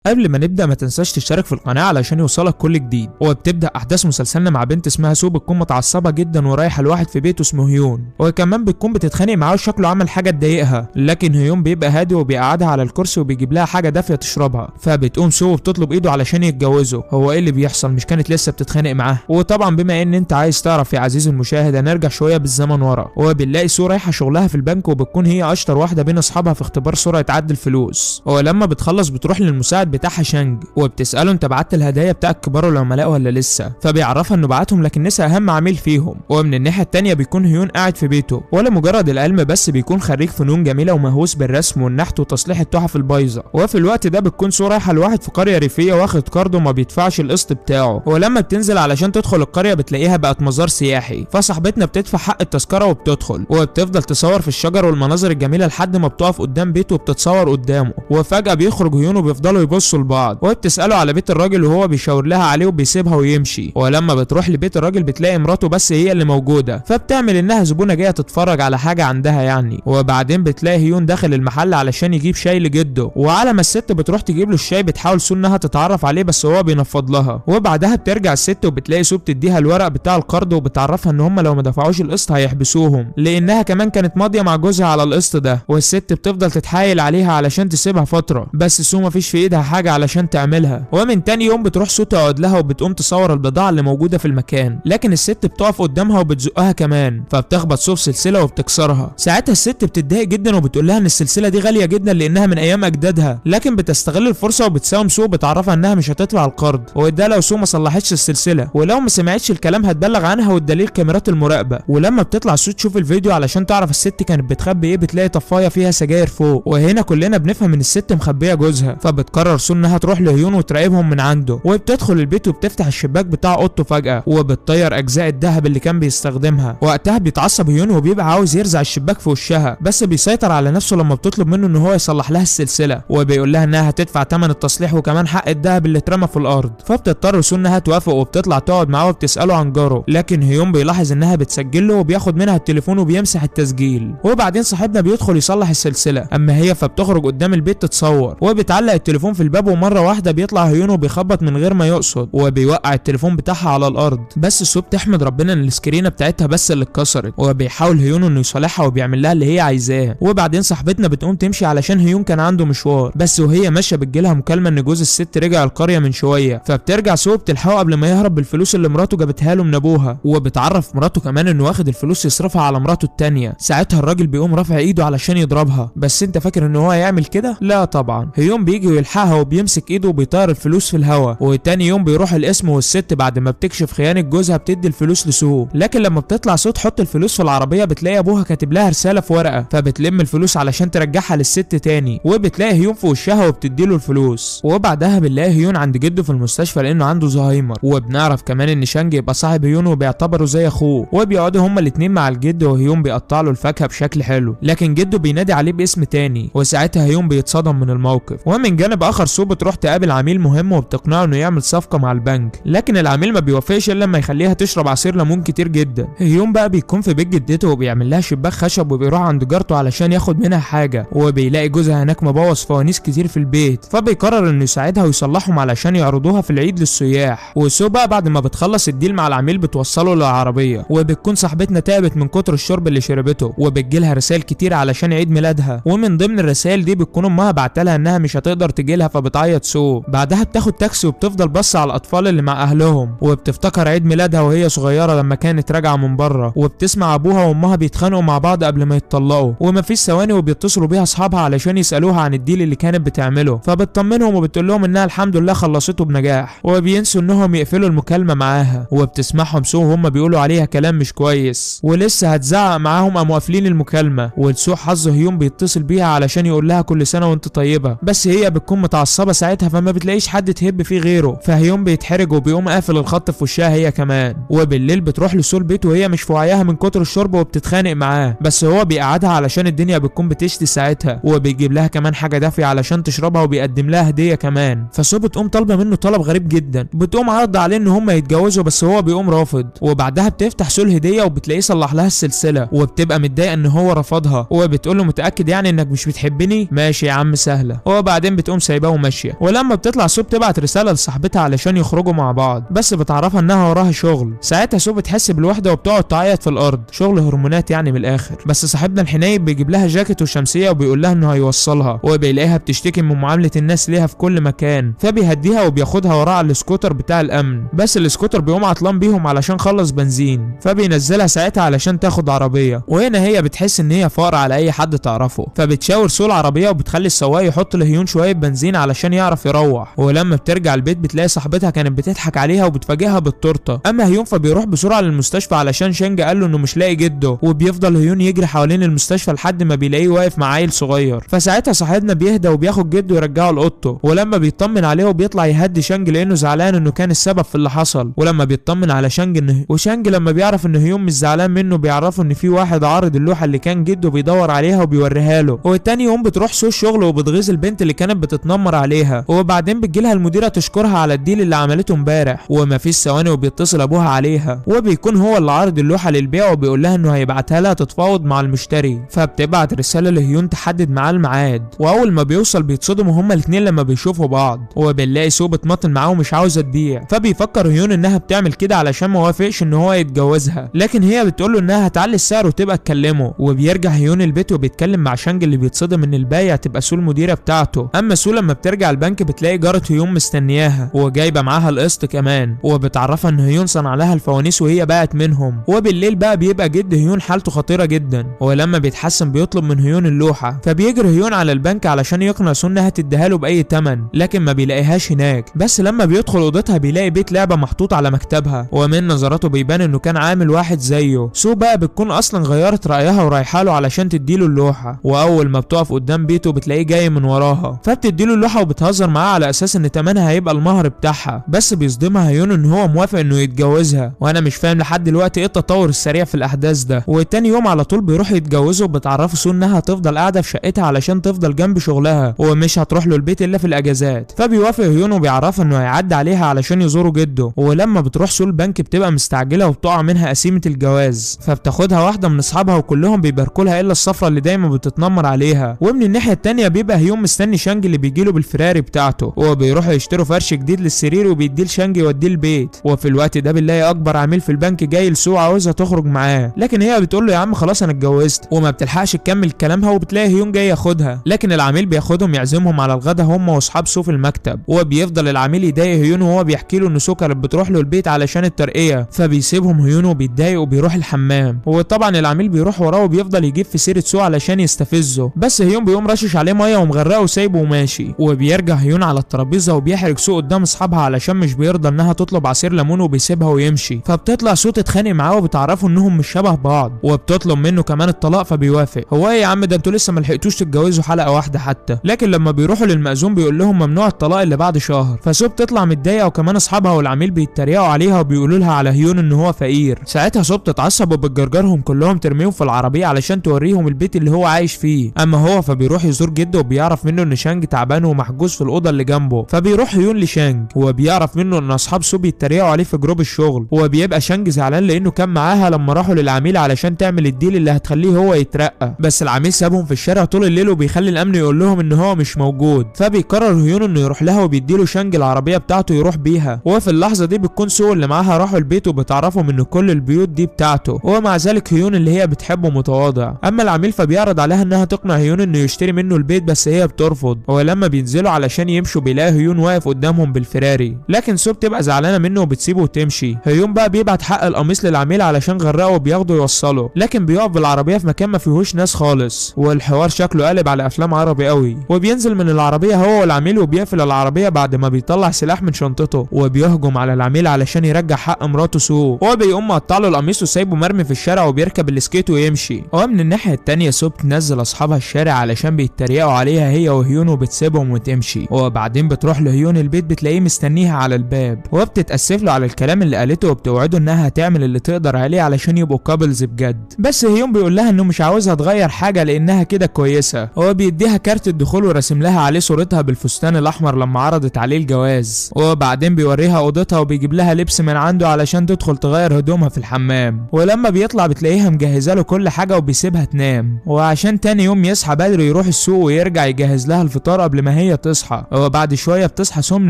قبل ما نبدا ما تنساش تشترك في القناه علشان يوصلك كل جديد. وبتبدا احداث مسلسلنا مع بنت اسمها سو، بتكون متعصبه جدا ورايحه لواحد في بيته اسمه هيون، وكمان بتكون بتتخانق معاه وشكله عمل حاجه تضايقها، لكن هيون بيبقى هادي وبيقعدها على الكرسي وبيجيب لها حاجه دافيه تشربها. فبتقوم سو وبتطلب ايده علشان يتجوزوا. هو ايه اللي بيحصل؟ مش كانت لسه بتتخانق معاه؟ وطبعا بما ان انت عايز تعرف يا عزيزي المشاهد هنرجع شويه بالزمن ورا، وبنلاقي سو رايحه شغلها في البنك، وبتكون هي اشطر واحده بين اصحابها في اختبار سرعه عد الفلوس. ولما بتخلص بتروح للمساعد بتاعها شانج وبتساله انت بعت الهدايا بتاعت كبار العملاء ولا لسه؟ فبيعرفها انه بعتهم لكن نسى اهم عميل فيهم. ومن الناحيه الثانيه بيكون هيون قاعد في بيته، ولا مجرد العلم بس بيكون خريج فنون جميله ومهووس بالرسم والنحت وتصليح التحف البايظه. وفي الوقت ده بتكون سو رايحه لواحد في قريه ريفيه واخد قرض وما بيدفعش القسط بتاعه. ولما بتنزل علشان تدخل القريه بتلاقيها بقت مزار سياحي، فصاحبتنا بتدفع حق التذكره وبتدخل، وبتفضل تصور في الشجر والمناظر الجميله لحد ما بتقف قدام بيته وبتتصور قدامه. وفجاه بيخرج هيون وبيفضلوا يبصوا لبعض، وبتساله على بيت الراجل وهو بيشاور لها عليه وبيسيبها ويمشي. ولما بتروح لبيت الراجل بتلاقي مراته بس هي اللي موجوده، فبتعمل انها زبونه جايه تتفرج على حاجه عندها يعني. وبعدين بتلاقي هيون داخل المحل علشان يجيب شاي لجده، وعلى ما الست بتروح تجيب له الشاي بتحاول سو انها تتعرف عليه بس هو بينفض لها. وبعدها بترجع الست وبتلاقي سو بتديها الورق بتاع القرض وبتعرفها ان هم لو ما دفعوش القسط هيحبسوهم، لانها كمان كانت ماضيه مع جوزها على القسط ده. والست بتفضل تتحايل عليها علشان تسيبها فتره، بس سو مفيش في ايدها حاجه علشان تعملها. ومن تاني يوم بتروح سو تقعد لها وبتقوم تصور البضاعه اللي موجوده في المكان، لكن الست بتقف قدامها وبتزقها كمان، فبتخبط سو في سلسله وبتكسرها. ساعتها الست بتتضايق جدا وبتقول لها ان السلسله دي غاليه جدا لانها من ايام اجدادها، لكن بتستغل الفرصه وبتساوم سو وبتعرفها انها مش هتدفع القرض، وده لو سو ما صلحتش السلسله، ولو ما سمعتش الكلام هتبلغ عنها، والدليل كاميرات المراقبه. ولما بتطلع سو تشوف الفيديو علشان تعرف الست كانت بتخبي ايه بتلاقي طفايه فيها سجاير فوق، وهنا كلنا بنفهم ان الست مخبيه جوزها. فبتقرر سو انها تروح لهيون وتراقبهم من عنده، وبتدخل البيت وبتفتح الشباك بتاع اوضته فجاه وبتطير اجزاء الذهب اللي كان بيستخدمها. وقتها بيتعصب هيون وبيبقى عاوز يرزع الشباك في وشها، بس بيسيطر على نفسه لما بتطلب منه ان هو يصلح لها السلسله، وبيقول لها انها هتدفع ثمن التصليح وكمان حق الذهب اللي اترمى في الارض. فبتضطر سو انها توافق وبتطلع تقعد معاه وبتساله عن جاره، لكن هيون بيلاحظ انها بتسجل له وبياخد منها التليفون وبيمسح التسجيل. وبعدين صاحبنا بيدخل يصلح السلسله، اما هي فبتخرج قدام البيت تتصور وبتعلق التليفون في الباب، ومره واحده بيطلع هيون وبيخبط من غير ما يقصد وبيوقع التليفون بتاعها على الارض. بس سو بتحمد ربنا ان السكرينه بتاعتها بس اللي اتكسرت، وبيحاول هيون انه يصالحها وبيعمل لها اللي هي عايزاه. وبعدين صاحبتنا بتقوم تمشي علشان هيون كان عنده مشوار، بس وهي ماشيه بتجيلها مكالمه ان جوز الست رجع القريه من شويه، فبترجع سو بتلحقه قبل ما يهرب بالفلوس اللي مراته جابتها له من ابوها، وبتعرف مراته كمان انه واخد الفلوس يصرفها على مراته التانيه. ساعتها الراجل بيقوم رافع ايده علشان يضربها، بس انت فاكر ان هو هيعمل كده؟ لا طبعا. هيون بيجي ويلحقها وبيمسك ايده وبيطير الفلوس في الهواء. وتاني يوم بيروح القسم، والست بعد ما بتكشف خيانه جوزها بتدي الفلوس لسو، لكن لما بتطلع سو تحط الفلوس في العربيه بتلاقي ابوها كاتب لها رساله في ورقه، فبتلم الفلوس علشان ترجعها للست تاني، وبتلاقي هيون في وشها وبتديله الفلوس. وبعدها بنلاقي هيون عند جده في المستشفى لانه عنده زهايمر. وبنعرف كمان ان شانج يبقى صاحب هيون وبيعتبره زي اخوه، وبيقعدوا هما الاتنين مع الجد وهيون بيقطع له الفاكهه بشكل حلو، لكن جده بينادي عليه باسم تاني، وساعتها هيون بيتصدم من الموقف. ومن جانب اخر سو بتروح تقابل عميل مهم وبتقنعه انه يعمل صفقه مع البنك، لكن العميل ما بيوافقش الا لما يخليها تشرب عصير ليمون كتير جدا. هيون بقى بيكون في بيت جدته وبيعمل لها شباك خشب، وبيروح عند جارته علشان ياخد منها حاجه، وبيلاقي جوزها هناك مبوظ فوانيس كتير في البيت، فبيقرر انه يساعدها ويصلحهم علشان يعرضوها في العيد للسياح. وسو بقى بعد ما بتخلص الديل مع العميل بتوصله للعربيه، وبتكون صاحبتنا تعبت من كتر الشرب اللي شربته، وبتجيلها رسائل كتير علشان عيد ميلادها، ومن ضمن الرسائل دي بتكون امها بعتلها انها مش هتقدر تجيلها، فبتعيط سو. بعدها بتاخد تاكسي وبتفضل بص على الاطفال اللي مع اهلهم، وبتفتكر عيد ميلادها وهي صغيره لما كانت راجعه من بره، وبتسمع ابوها وامها بيتخانقوا مع بعض قبل ما يتطلقوا، ومفيش ثواني وبيتصلوا بيها اصحابها علشان يسالوها عن الديل اللي كانت بتعمله، فبتطمنهم وبتقول لهم انها الحمد لله خلصته بنجاح، وبينسوا انهم يقفلوا المكالمه معاها. وبتسمعهم سو وهم بيقولوا عليها كلام مش كويس، ولسه هتزعق معاهم قاموا قافلين المكالمه. ولسوء حظ هيون بيتصل بيها علشان يقول لها كل سنه وانت طيبه، بس هي بتكون متعصبه ساعتها فما بتلاقيش حد تهب فيه غيره، فهيون بيتحرج وبيقوم قافل الخط في وشها هي كمان. وبالليل بتروح لسو البيت وهي مش في وعيها من كتر الشرب وبتتخانق معاه، بس هو بيقعدها علشان الدنيا بتكون بتشتي ساعتها، وبيجيب لها كمان حاجه دافيه علشان تشربها وبيقدم لها هديه كمان. فسو بتقوم طالبه منه طلب غريب جدا، بتقوم عارضه عليه ان هم يتجوزوا بس هو بيقوم رافض. وبعدها بتفتح سو الهديه وبتلاقيه صلح لها السلسله، وبتبقى متضايقه ان هو رفضها، وبتقول له متاكد يعني انك مش بتحبني؟ ماشي يا عم سهله. وبعدين بتقوم سايباه وماشيه. ولما بتطلع سو بتبعت رساله لصاحبتها علشان يخرجوا مع بعض، بس بتعرفها انها وراها شغل. ساعتها سو بتحس بالوحده وبتقعد تعيط في الارض، شغل هرمونات يعني من الاخر. بس صاحبنا الحنين بيجيب لها جاكيت وشمسيه وبيقول لها انه هيوصلها، وبيلاقيها بتشتكي من معامله الناس ليها في كل مكان، فبيهديها وبياخدها وراه على السكوتر بتاع الامن. بس السكوتر بيقوم عطلان بيهم علشان خلص بنزين، فبينزلها ساعتها علشان تاخد عربيه. وهنا هي بتحس ان هي فقر على اي حد تعرفه، فبتشاور سو العربيه وبتخلي السواق يحط لهيون شويه بنزين علشان يعرف يروح. ولما بترجع البيت بتلاقي صاحبتها كانت بتضحك عليها وبتفاجئها بالتورته. اما هيون فبيروح بسرعه للمستشفى علشان شانج قال له انه مش لاقي جده، وبيفضل هيون يجري حوالين المستشفى لحد ما بيلاقيه واقف مع عيل صغير. فساعتها صاحبنا بيهدى وبياخد جده ويرجعه لاوضته. ولما بيطمن عليه وبيطلع يهدي شانج لانه زعلان انه كان السبب في اللي حصل. ولما بيطمن على شانج وشانج لما بيعرف ان هيون مش زعلان منه بيعرفه ان في واحد عارض اللوحه اللي كان جده بيدور عليها وبيوريها له. وتاني يوم بتروح سو الشغل وبتغيظ البنت اللي كانت بتتنمر عليها، وبعدين بتجيلها المديره تشكرها على الديل اللي عملته امبارح. وما فيش ثواني وبيتصل ابوها عليها، وبيكون هو اللي عارض اللوحه للبيع وبيقول لها انه هيبعتها لها تتفاوض مع المشتري. فبتبعت رساله لهيون تحدد معاه الميعاد، واول ما بيوصل بيتصدموا هما الاثنين لما بيشوفوا بعض. وبنلاقي سو بتمطل معاه ومش عاوزه تبيع، فبيفكر هيون انها بتعمل كده علشان ما وافقش ان هو يتجوزها، لكن هي بتقول له انها هتعلي السعر وتبقى تكلمه. وبيرجع هيون البيت وبيتكلم مع شانج اللي بيتصدم ان البايع تبقى سو المديره بتاعته. اما سو لما بترجع البنك بتلاقي جاره هيون مستنياها وجايبه معاها القسط كمان، وبتعرفها ان هيون صنع لها الفوانيس وهي باعت منهم. وبالليل بقى بيبقى جد هيون حالته خطيره جدا، ولما بيتحسن بيطلب من هيون اللوحه. فبيجري هيون على البنك علشان يقنع سو انها تديها له باي ثمن، لكن ما بيلاقيهاش هناك. بس لما بيدخل اوضتها بيلاقي بيت لعبه محطوط على مكتبها، ومن نظراته بيبان انه كان عامل واحد زيه. سو بقى بتكون اصلا غيرت رايها ورايحه له علشان تديله اللوحه. واول ما بتقف قدام بيته بتلاقيه جاي من وراها، فبتديله اللوحه وبتهزر معاه على اساس ان ثمنها هيبقى المهر بتاعها. بس بيصدمها هيون ان هو موافق انه يتجوزها. وانا مش فاهم لحد دلوقتي ايه التطور السريع في الاحداث ده. وتاني يوم على طول بيروحوا يتجوزوا، وبتعرفوا سو انها هتفضل قاعده في شقتها علشان تفضل جنب شغلها ومش هتروح له البيت الا في الاجازات. فبيوافق هيون وبيعرفها انه هيعدي عليها علشان يزوروا جده. ولما بتروح سو البنك بتبقى مستعجله وبتقع منها قسيمه الجواز، فبتاخدها واحده من اصحابها وكلهم بيباركوا لها الا الصفرة اللي دايما بتتنمر عليها. ومن الناحيه التانيه بيبقى هيون مستني شانج اللي بيجيله بالفراري بتاعته، وبيروحوا يشتروا فرش جديد للسرير وبيديه لشانج يوديه البيت. وفي الوقت ده بنلاقي اكبر عميل في البنك جاي لسو عاوزها تخرج معاه، لكن هي بتقول له يا عم خلاص انا اتجوزت. وما بتلحقش تكمل كلامها وبتلاقي هيون جاي ياخدها، لكن العميل بياخدهم يعزمهم على الغدا هم واصحاب سو في المكتب. وبيفضل العميل يضايق هيون وهو بيحكي له ان سو كانت بتروح له البيت علشان الترقيه، فبيسيبهم هيون وبيتضايق وبيروح الحمام. وطبعا العميل بيروح وراه وبيفضل يجيب في سيره سو علشان يستفزه، بس هيون بيقوم رشش عليه ميه ومغرقه وسايبه وماشي. وبيرجع هيون على الترابيزه وبيحرج سو قدام اصحابها علشان مش بيرضى انها تطلب عصير ليمون وبيسيبها ويمشي. فبتطلع سو تتخانق معاه وبتعرفوا انهم مش شبه بعض، وبتطلب منه كمان الطلاق فبيوافق. هو ايه يا عم ده انتوا لسه ما لحقتوش تتجوزوا حلقه واحده حتى. لكن لما بيروحوا للمأذون بيقول لهم ممنوع الطلاق اللي بعد شهر. فسو بتطلع متضايقه وكمان اصحابها والعميل بيتريقوا عليها وبيقولوا لها على هيون ان هو فقير. ساعتها سو بتتعصب وبتجرجرهم كلهم ترميهم في العربيه علشان توريهم البيت اللي هو عايش فيه. اما هو فبيروح يزور جده وبيعرف منه ان شانج تعبان ومحجوز في الاوضه اللي جنبه. فبيروح هيون لشانج وبيعرف منه ان اصحاب سو بيتريقوا عليه في جروب الشغل. وبيبقى شانج زعلان لانه كان معاها لما راحوا للعميل علشان تعمل الديل اللي هتخليه هو يترقى، بس العميل سابهم في الشارع طول الليل وبيخلي الامن يقول لهم ان هو مش موجود. فبيقرر هيون انه يروح لها وبيديله شانج العربيه بتاعته يروح بيها. وفي اللحظه دي بتكون سو اللي معاها راحوا البيت وبتعرفهم ان كل البيوت دي بتاعته، ومع ذلك هيون اللي هي بتحبه متواضع. اما العميل فبيعرض عليها انها تقنع هيون انه يشتري منه البيت، بس هي بترفض. ولما بينزلوا علشان يمشوا بيلاقي هيون واقف قدامهم بالفراري، لكن سو بتبقى زعلانه منه وبتسيبه وتمشي. هيون بقى بيبعت حق القميص للعميل علشان غرقه وبياخده يوصله، لكن بيقف بالعربيه في مكان ما فيهوش ناس خالص، والحوار شكله قالب على افلام عربي قوي. وبينزل من العربيه هو والعميل وبيقفل العربيه بعد ما بيطلع سلاح من شنطته وبيهجم على العميل علشان يرجع حق مراته سو. هو بيقوم مقطع له القميص وسايبه مرمي في الشارع وبيركب السكيت ويمشي. ومن الناحيه التانيه سو بتنزل اصحابها الشارع علشان بيتريقوا عليها هي وهيون وبتسيبهم وتمشي. وبعدين بتروح لهيون البيت بتلاقيه مستنيها على الباب وبتتاسف له على الكلام اللي قالته وبتوعده انها هتعمل اللي تقدر عليه علشان يبقوا كابلز بجد. بس هيون بيقول لها انه مش عاوزها تغير حاجه لانها كده كويسه. هو بيديها كارت الدخول ورسم لها عليه صورتها بالفستان الاحمر لما عرضت عليه الجواز. وبعدين بيوريها اوضتها وبيجيب لها لبس من عنده علشان تدخل تغير هدومها في الحمام. ولما بيطلع بتلاقيها مجهزه له كل حاجه وبيسيبها تنام، وعشان تاني يوم يصحى بدري يروح السوق ويرجع يجهز لها الفطار قبل ما هي تصحى. وبعد شويه بتصحى سو من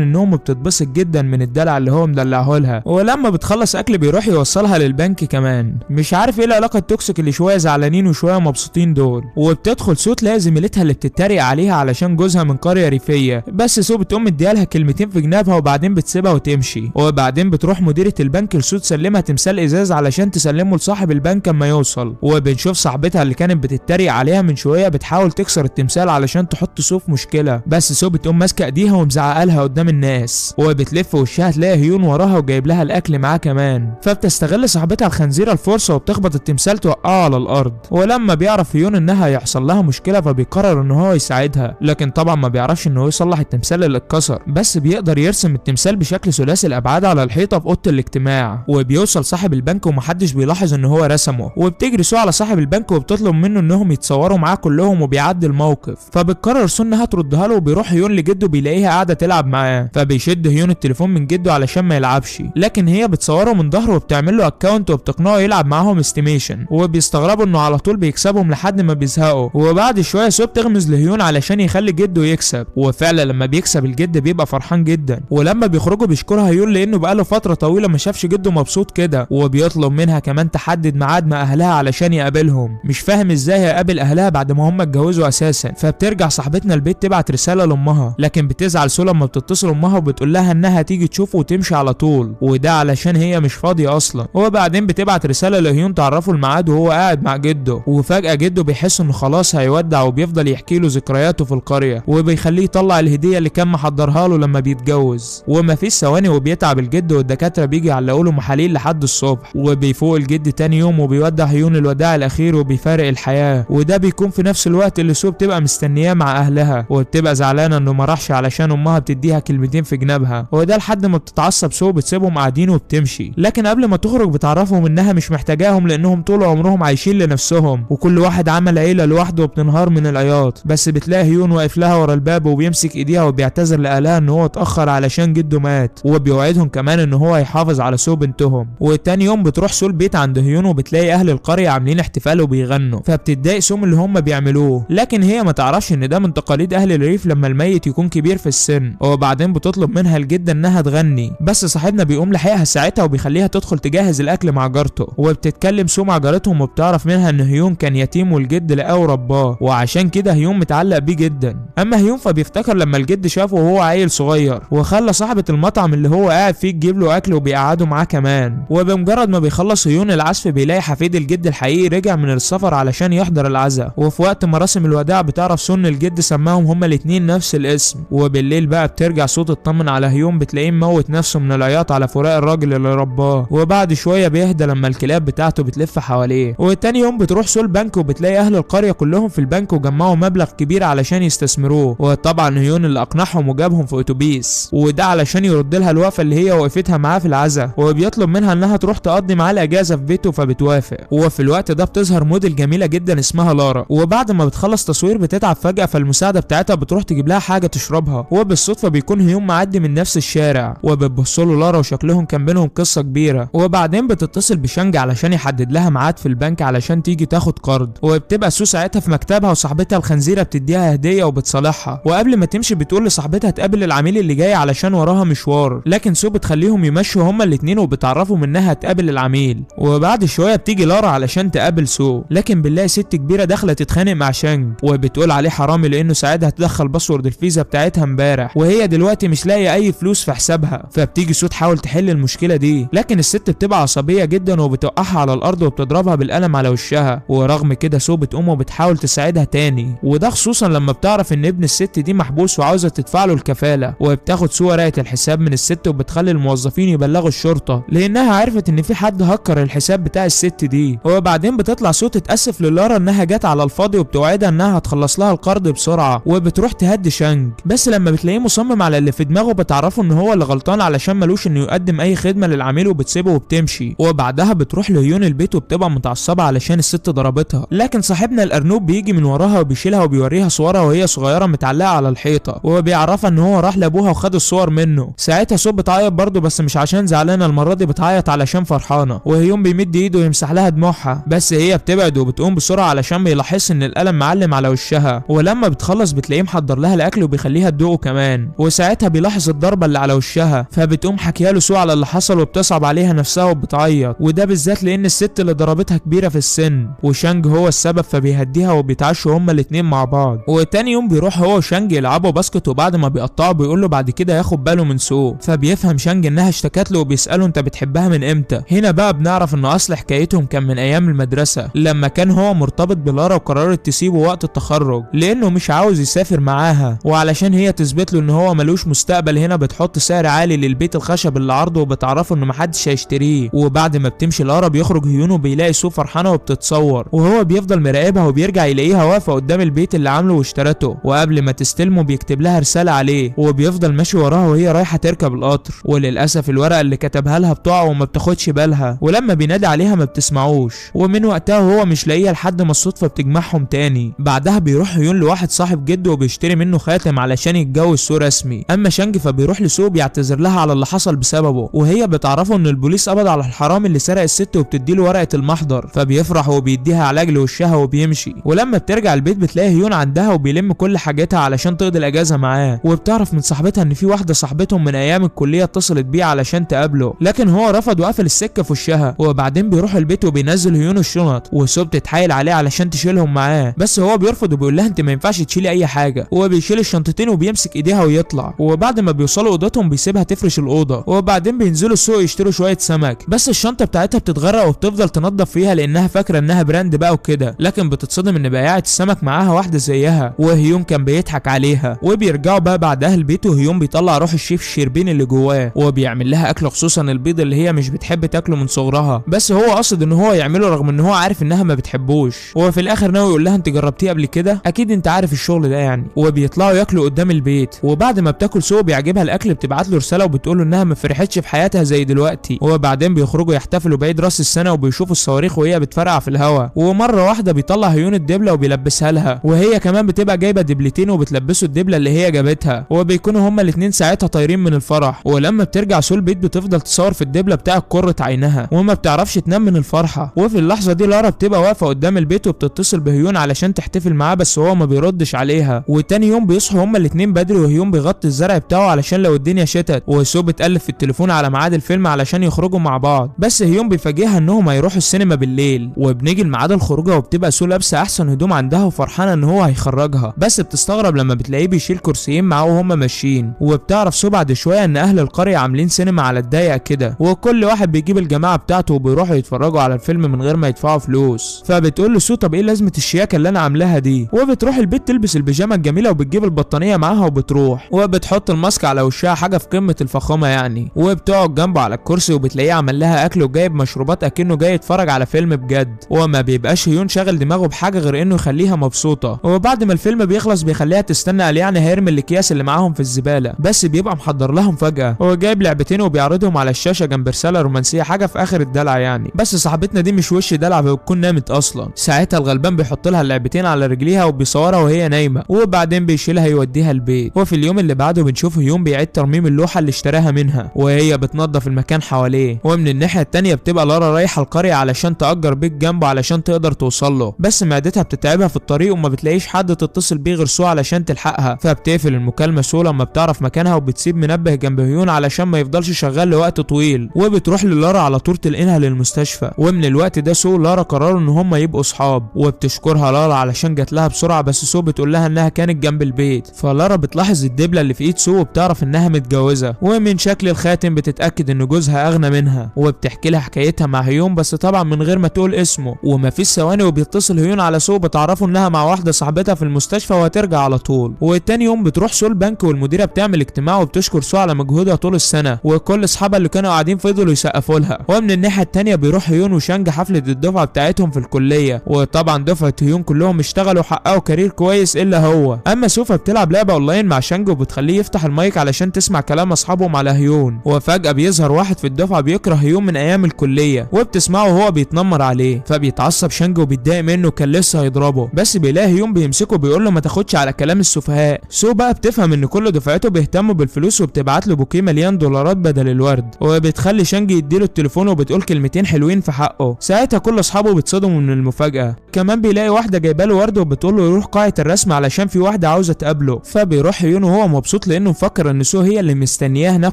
النوم وبتتبسط جدا من الدلع اللي هو مدلعه لها، ولما بتخلص اكل بيروح يوصلها للبنك كمان. مش عارف ايه العلاقه التوكسيك اللي شويه زعلانين وشويه مبسوطين دول. وبتدخل سو تلاقي زميلتها اللي بتتريق عليها علشان جوزها من قريه ريفيه، بس سو بتقوم مديالها كلمتين في جنابها وبعدين بتسيبها وتمشي. وبعدين بتروح مديره البنك لسو تسلمها تمثال ازاز علشان تسلمه لصاحب البنك اما يوصل. وبنشوف صاحبتها اللي كانت بتتريق عليها من شويه بتحاول تكسر التمثال علشان تحط سو في مشكله، بس سو بتقوم ماسكه ايديها ومزعقه لها قدام الناس. وبتلف وشها تلاقي هيون وراها وجايب لها الاكل معاه كمان، فبتستغل صاحبتها الخنزيره الفرصه وبتخبط التمثال توقعه على الارض. ولما بيعرف هيون انها هيحصل لها مشكله فبيقرر ان هو يساعدها، لكن طبعا ما بيعرفش ان هو يصلح التمثال اللي اتكسر، بس بيقدر يرسم التمثال بشكل ثلاثي الابعاد على الحيطه في اوضه الاجتماع. وبيوصل صاحب البنك ومحدش بيلاحظ ان هو رسمه، وبتجري سو على صاحب البنك وبتطلب منه انهم يتصوروا معاه كلهم وبيعدي الموقف. فبتقرر سو انها تردها له، وبيروح هيون لجده بيلاقيها قاعده تلعب معاه، فبيشد هيون التليفون من جده علشان ما يلعبش، لكن هي بتصوره من ظهره وبتعمل له اكونت وبتقنعه يلعب معاهم استيميشن. وبيستغربوا انه على طول بيكسبهم لحد ما بيزهقوا. وبعد شويه سو بتغمز لهيون علشان يخلي جده يكسب، وفعلا لما بيكسب الجد بيبقى فرحان جدا. ولما بيخرجوا بيشكرها هيون لانه بقاله فتره طويله ما شافش جده مبسوط كده، وبيطلب منها كمان تحدد ميعاد مع اهلها علشان يقابلهم. مش فاهم ازاي هيقابل اهلها بعد ما هم اتجوزوا اساسا. فبترجع صاحبتنا البيت تبعت رساله لامها، لكن بتزعل سو لما بتتصل امها وبتقول لها انها تيجي تشوفه وتمشي على طول، وده علشان هي مش فاضيه اصلا. وبعدين بتبعت رساله لهيون تعرفه الميعاد وهو قاعد مع جده. وفجاه جده بيحس انه خلاص هيودع، وبيفضل يحكي له ذكرياته في القريه، وبيخليه يطلع الهديه اللي كان محضرها له لما بيتجوز. ومفيش ثواني وبيتعب الجد والدكاتره بيجي يعلقوا له محاليل لحد الصبح. وبيفوق الجد تاني يوم وبيودع هيون الوداع الاخير وبيفارق الحياه. وده بيكون في نفس الوقت اللي سو بتبقى مستنياه مع اهلها، وبتبقى زعلانه انه ما راحش علشان امها بتديها كلمتين في جنابها. وده لحد ما بتتعصب سو بتسيبهم قاعدين وبتمشي، لكن قبل ما تخرج بتعرفهم انها مش محتاجاهم لانهم طول عمرهم عايشين لنفسهم، وكل واحد عمل عيله لوحده وبتنهار من العياط. بس بتلاقي هيون واقف لها ورا الباب وبيمسك ايديها وبيعتذر لاهلها ان هو اتاخر علشان جده مات، وبيوعدهم كمان ان هو هيحافظ على سو بنتهم. وتاني يوم بتروح سو البيت عند هيون وبتلاقي اهل القريه عاملين احتفال وبيغنوا، فبتتضايق سو من اللي هم بيعملوه، لكن هي ما تعرفش ان ده من تقاليد اهل الريف لما الميت يكون كبير في السن. وبعدين بتطلب منها الجده انها تغني، بس صاحبنا بيقوم لحقها ساعتها وبيخليها تدخل تجهز الاكل مع جارته. وبتتكلم سو مع جارتهم وبتعرف منها ان هيون كان يتيم والجد لقاه ورباه، وعشان كده هيون متعلق بيه جدا. اما هيون فبيفتكر لما الجد شافه وهو عيل صغير وخلى صاحبه المطعم اللي هو قاعد فيه تجيب له اكل وبيقعده معاه كمان. وبمجرد ما بيخلص هيون العزف بيلاقي حفيد الجد الحقيقي رجع من السفر علشان يحضر العزاء. وفي وقت مراسم الوداع بتعرف سو ان الجد سماهم هما الاتنين نفس الاسم. وبالليل بقى بترجع سو تطمن على هيون بتلاقيه موت نفسه من العياط على فراق الراجل اللي رباه. وبعد شويه بيهدى لما الكلاب بتاعته بتلف حواليه. وتاني يوم بتروح سو البنك وبتلاقي اهل القريه كلهم في البنك وجمعوا مبلغ كبير علشان يستثمروه. وطبعا هيون اللي اقنعهم وجابهم في اتوبيس، وده علشان يرد لها الوقفه اللي هي وقفتها معاه في العزاء. وبيطلب منها انها تروح تقضي معاه الاجازه في بيته فبتوافق. وفي الوقت ده بتظهر موديل جميله جدا اسمها لارا، وبعد ما بتخلص تصوير بتتعب فجاه، فالمساعده بتاعتها بتروح تجيب لها حاجه تشربها. وبالصدفه بيكون هيون معدي من نفس الشارع، وبتبص له لارا وشكلهم كان بينهم قصه كبيره. وبعدين بتتصل بشانج علشان يحدد لها ميعاد في البنك علشان تيجي تاخد قرض. وبتبقى سو ساعتها في مكتبها وصاحبتها الخنزيره بتديها هديه وبتصالحها. وقبل ما تمشي بتقول لصاحبتها تقابل العميل اللي جاي علشان وراها مشوار، لكن سو بتخليهم يمشوا هما الاتنين وبتعرفهم انها تقابل العميل. وبعد شويه بتيجي لارا علشان تقابل سو، لكن بنلاقي ست كبيره داخله تتخانق مع شانج وبتقول عليه حرامي لانه ساعدها تدخل باسورد الفيزا بتاعتها امبارح، وهي دلوقتي مش لاقيه اي فلوس في حسابها. فبتيجي سو تحاول تحل المشكله دي، لكن الست بتبقى عصبيه جدا وبتوقعها على الارض وبتضربها بالقلم على وشها. ورغم كده سو بتقوم وبتحاول تساعدها تاني، وده خصوصا لما بتعرف ان ابن الست دي محبوس وعاوزه تدفع له الكفاله. وبتاخد سو ورقه الحساب من الست وبتخلي الموظفين يبلغوا الشرطه لانها عرفت ان في حد هكر الحساب بتاع الست دي. وبعدين بتطلع سو تتاسف للارا انها جت على الفاضي وبتوعدها انها هتخلص لها القرض بسرعه. وبتروح تهدي شانج، بس لما بتلاقيه مصمم على اللي في دماغه بتعرفه ان هو اللي غلطان علشان ملوش انه يقدم اي خدمه للعميل وبتسيبه وبتمشي. وبعدها بتروح لهيون البيت وبتبقى متعصبه علشان الست ضربتها، لكن صاحبنا الارنوب بيجي من وراها وبيشيلها وبيوريها صورها وهي صغيره متعلقه على الحيطه، وبيعرفها ان هو راح لابوها وخد الصور منه. ساعتها سو بتعيط برضه بس مش عشان زعلانه، المره دي بتعيط علشان فرحانه. وهيون بيمد ايده ويمسح لها دموعها، بس هي بتبعد وبتقوم بسرعه علشان ما يلاحظش ان القلم معلم على وشها. ولما بتخلص بتلاقيه محضر لها الاكل وبيخليها تدوقه كمان. وساعتها بيلاحظ الضربه اللي على وشها، فبتقوم حكيها له سو على اللي حصل وبتصعب عليها نفسها وبتعيط، وده بالذات لان الست اللي ضربتها كبيره في السن وشانج هو السبب، فبيهديها وبيتعشوا هما الاتنين مع بعض. وتاني يوم بيروح هو وشانج يلعبوا باسكت، وبعد ما بيقطعوا بيقول له بعد كده ياخد باله من سو، فبيفهم شانج انها اشتكت له وبيساله انت بتحبها من امتى. هنا بقى بنعرف ان اصل حكايتهم كان من ايام المدرسه لما كان هو مرتبط بلارا وقررت تسيبه وقت التخرج لانه مش عاوز يسافر معاها، وعلشان هي تثبت له ان هو ملوش مستقبل هنا بتحط سعر عالي للبيت الخشب اللي عرضه وبتعرفه انه محدش هيشتريه. وبعد ما بتمشي لارا بيخرج هيون وبيلاقي سو فرحانه وبتتصور، وهو بيفضل مراقبها وبيرجع يلاقيها واقفه قدام البيت اللي عامله واشترته، وقبل ما تستلمه بيكتب لها رساله عليه، وبيفضل ماشي وراها وهي رايحه تركب القطر، وللاسف الورقه اللي كتبها لها بتقع وما بتاخدش بالها، ولما بينادي عليها ما بتسمعوش، ومن وقتها هو مش لاقيها لحد ما الصدفه بتجمعهم تاني. بعدها بيروح هيون لواحد صاحب جده وبيشتري منه خاتم علشان يتجوز سو رسمي. اما شانج فبيروح لسو بيعتذر لها على اللي حصل بسببه، وهي بتعرفه ان البوليس قبض على الحرامي اللي سرق الست وبتديله ورقه المحضر، فبيفرح وبيديها علاج لوشها وبيمشي. ولما بترجع البيت بتلاقي هيون عندها وبيلم كل حاجتها علشان تقضي الاجازه معاه، وبتعرف من صاحبتها ان في واحده صاحبتهم من ايام الكليه اتصلت بيه علشان تقابله، لكن هو رفض وقفل السكه في وشها. وبعدين بيروح البيت وبينزل هيون الشنط، وسو بتتحايل عليه علشان تشيلهم معاه، بس هو بيرفض وبيقول لها انت ما ينفعش تشيلي اي حاجه. هو بيشيل الشنطتين وبيمسك ايديها ويطلع، وبعد ما بيوصلوا اوضتهم بيسيبها تفرش الاوضه، وبعدين بينزلوا السوق يشتروا شويه سمك، بس الشنطه بتاعتها بتتغرق وبتفضل تنظف فيها لانها فاكره انها براند بقى وكده، لكن بتتصدم ان بياعه السمك معاها واحده زيها، وهيون كان بيضحك عليها. وبيرجعوا بقى بعدها البيت وهيون بيطلع روح الشيف الشربين اللي جواه، وبيعمل لها اكل خصوصا البيض اللي هي مش بتحب تاكله من صغرها، بس هو قصد ان هو يعمله رغم ان هو عارف انها ما بتحبوش. وفي الاخر ناوي يقول لها انت جربتيه قبل كده؟ اكيد انت عارف الشغل ده يعني. وبيطلعوا ياكلوا قدام البيت، وبعد ما بتاكل سو بيعجبها الاكل بتبعت له رساله وبتقول له انها ما فرحتش في حياتها زي دلوقتي. وبعدين بيخرجوا يحتفلوا بعيد راس السنه وبيشوفوا الصواريخ وهي بتفرقع في الهواء، ومره واحده بيطلع هيون الدبله وبيلبسها لها، وهي كمان بتبقى جايبه دبلتين وبتلبسه الدبله اللي هي جابتها، وبيكونوا هما الاثنين ساعتها طايرين من الفرح. ولما بترجع سو البيت بتفضل تصور في الدبله بتاعه قرة عينها وما بتعرفش تنام من الفرحه. وفي اللحظه دي لارا بتبقى واقفه قدام البيت وبتتصل بهيون علشان تحتفل معاه، بس هو ما بيردش عليها. وتاني يوم بيصحوا هما الاثنين بدري وهيون بيغطي الزرع بتاعه علشان لو الدنيا شتت، وسو بتقلب في التليفون على ميعاد الفيلم علشان يخرجوا مع بعض، بس هيون بيفاجئها انهم هيروحوا السينما بالليل. وبنيجي لميعاد الخروجه وبتبقى سو لابسه احسن هدوم عندها وفرحانه ان هو هيخرجها، بس بتستغرب لما بتلاقيه بيشيل كرسيين معاه وهم ماشيين. وبتعرف سو بعد شويه ان اهل القريه عاملين سينما على الضيق كده، وكل واحد بيجيب الجماعه بتاعته وبيروحوا يتفرجوا على الفيلم من غير ما يدفعوا فلوس. فبتقول له سو طب ايه لازمه الشياكه اللي انا عاملاها دي؟ وبتروح البيت تلبس البيجامه الجميله وبتجيب البطانيه معاها وبتروح، وبتحط الماسك على وشها حاجه في قمه الفخامه يعني، وبتقعد جنبه على الكرسي وبتلاقيه عمل لها اكل وجايب مشروبات اكنه جاي يتفرج على فيلم بجد، وما بيبقاش هيون شاغل دماغه بحاجه غير انه يخليها مبسوطه. وبعد ما الفيلم بيخلص بيخليها تستنى قال يعني هيرمي الاكياس اللي معاهم في الزباله، بس بيبقى محضر لهم فجاه. هو جايب لعبتين وبيعرضهم على الشاشه جنب رساله رومانسيه حاجه في اخر الدلع يعني، بس صاحبتنا دي مش وش دلع بتكون نامت اصلا. ساعتها الغلبان بيحط لها اللعبتين على رجليها وبيصورها وهي نايمه، وبعدين بيشيلها يوديها البيت. وفي اليوم اللي بعده بنشوف هيون بيعيد ترميم اللوحه اللي اشتراها منها وهي بتنظف المكان حواليه. ومن الناحيه التانيه بتبقى لارا رايحه القريه علشان تأجر بيت جنبه علشان تقدر توصل له، بس معدتها بتتعبها في الطريق وما بتلاقيش حد تتصل بيه غير سو علشان تلحقها، فبتقفل المكالمه سو لما بتعرف مكانها وبتسيب منبه جنب هيون علشان ما يفضلش شغال لوقت طويل. وبتروح للارا على طول تنقلها للمستشفى. ومن الوقت ده سو ولارا قرروا ان هم يبقوا اصحاب، وبتشكرها لارا علشان جات لها بسرعه، بس سو بتقول لها انها كانت جنب البيت. فلارا بتلاحظ الدبله اللي في ايد سو وبتعرف انها متجوزه، ومن شكل الخاتم بتتاكد ان جوزها اغنى منها، وبتحكي لها حكايتها مع هيون بس طبعا من غير ما تقول اسمه. وما فيش ثواني وبيتصل هيون على سو بتعرفوا انها مع واحده صاحبتها في المستشفى وهترجع على طول. وتاني يوم بتروح سو البنك والمديره بتعمل اجتماع وبتشكر سو على مجهودها طول السنه، وكل اصحابها اللي كانوا قاعدين فضلوا يسقفوا لها. ومن الناحيه التانيه بيروح هيون وشانج حفله الدفعه بتاعتهم في الكليه، وطبعا دفعه هيون كلهم اشتغلوا وحققوا كارير كويس الا هو. اما سوفا بتلعب لعبه اونلاين مع شانج وبتخليه يفتح المايك علشان تسمع كلام اصحابهم على هيون، وفجاه بيظهر واحد في الدفعه بيكره هيون من ايام الكليه وبتسمعه وهو بيتنمر عليه، فبيتعصب شانج وبيتضايق منه كان لسه هيضربه، بس بيلاقي هيون بيمسكه بيقول له ما تاخدش على كلام السفهاء. سو بقى بتفهم ان كل دفعته بيهتموا بالفلوس وبتبعت له بوكيه مليان دولارات بدل الورد، وبتخلي شانج يديله التليفون وبتقول كلمتين حلوين في حقه. ساعتها كل اصحابه بيتصدموا من المفاجاه. كمان بيلاقي واحده جايبه له ورد وبتقول له يروح قاعه الرسم علشان في واحده عاوزه تقابله. فبيروح هيون وهو مبسوط لانه مفكر ان سو هي اللي مستنياه هناك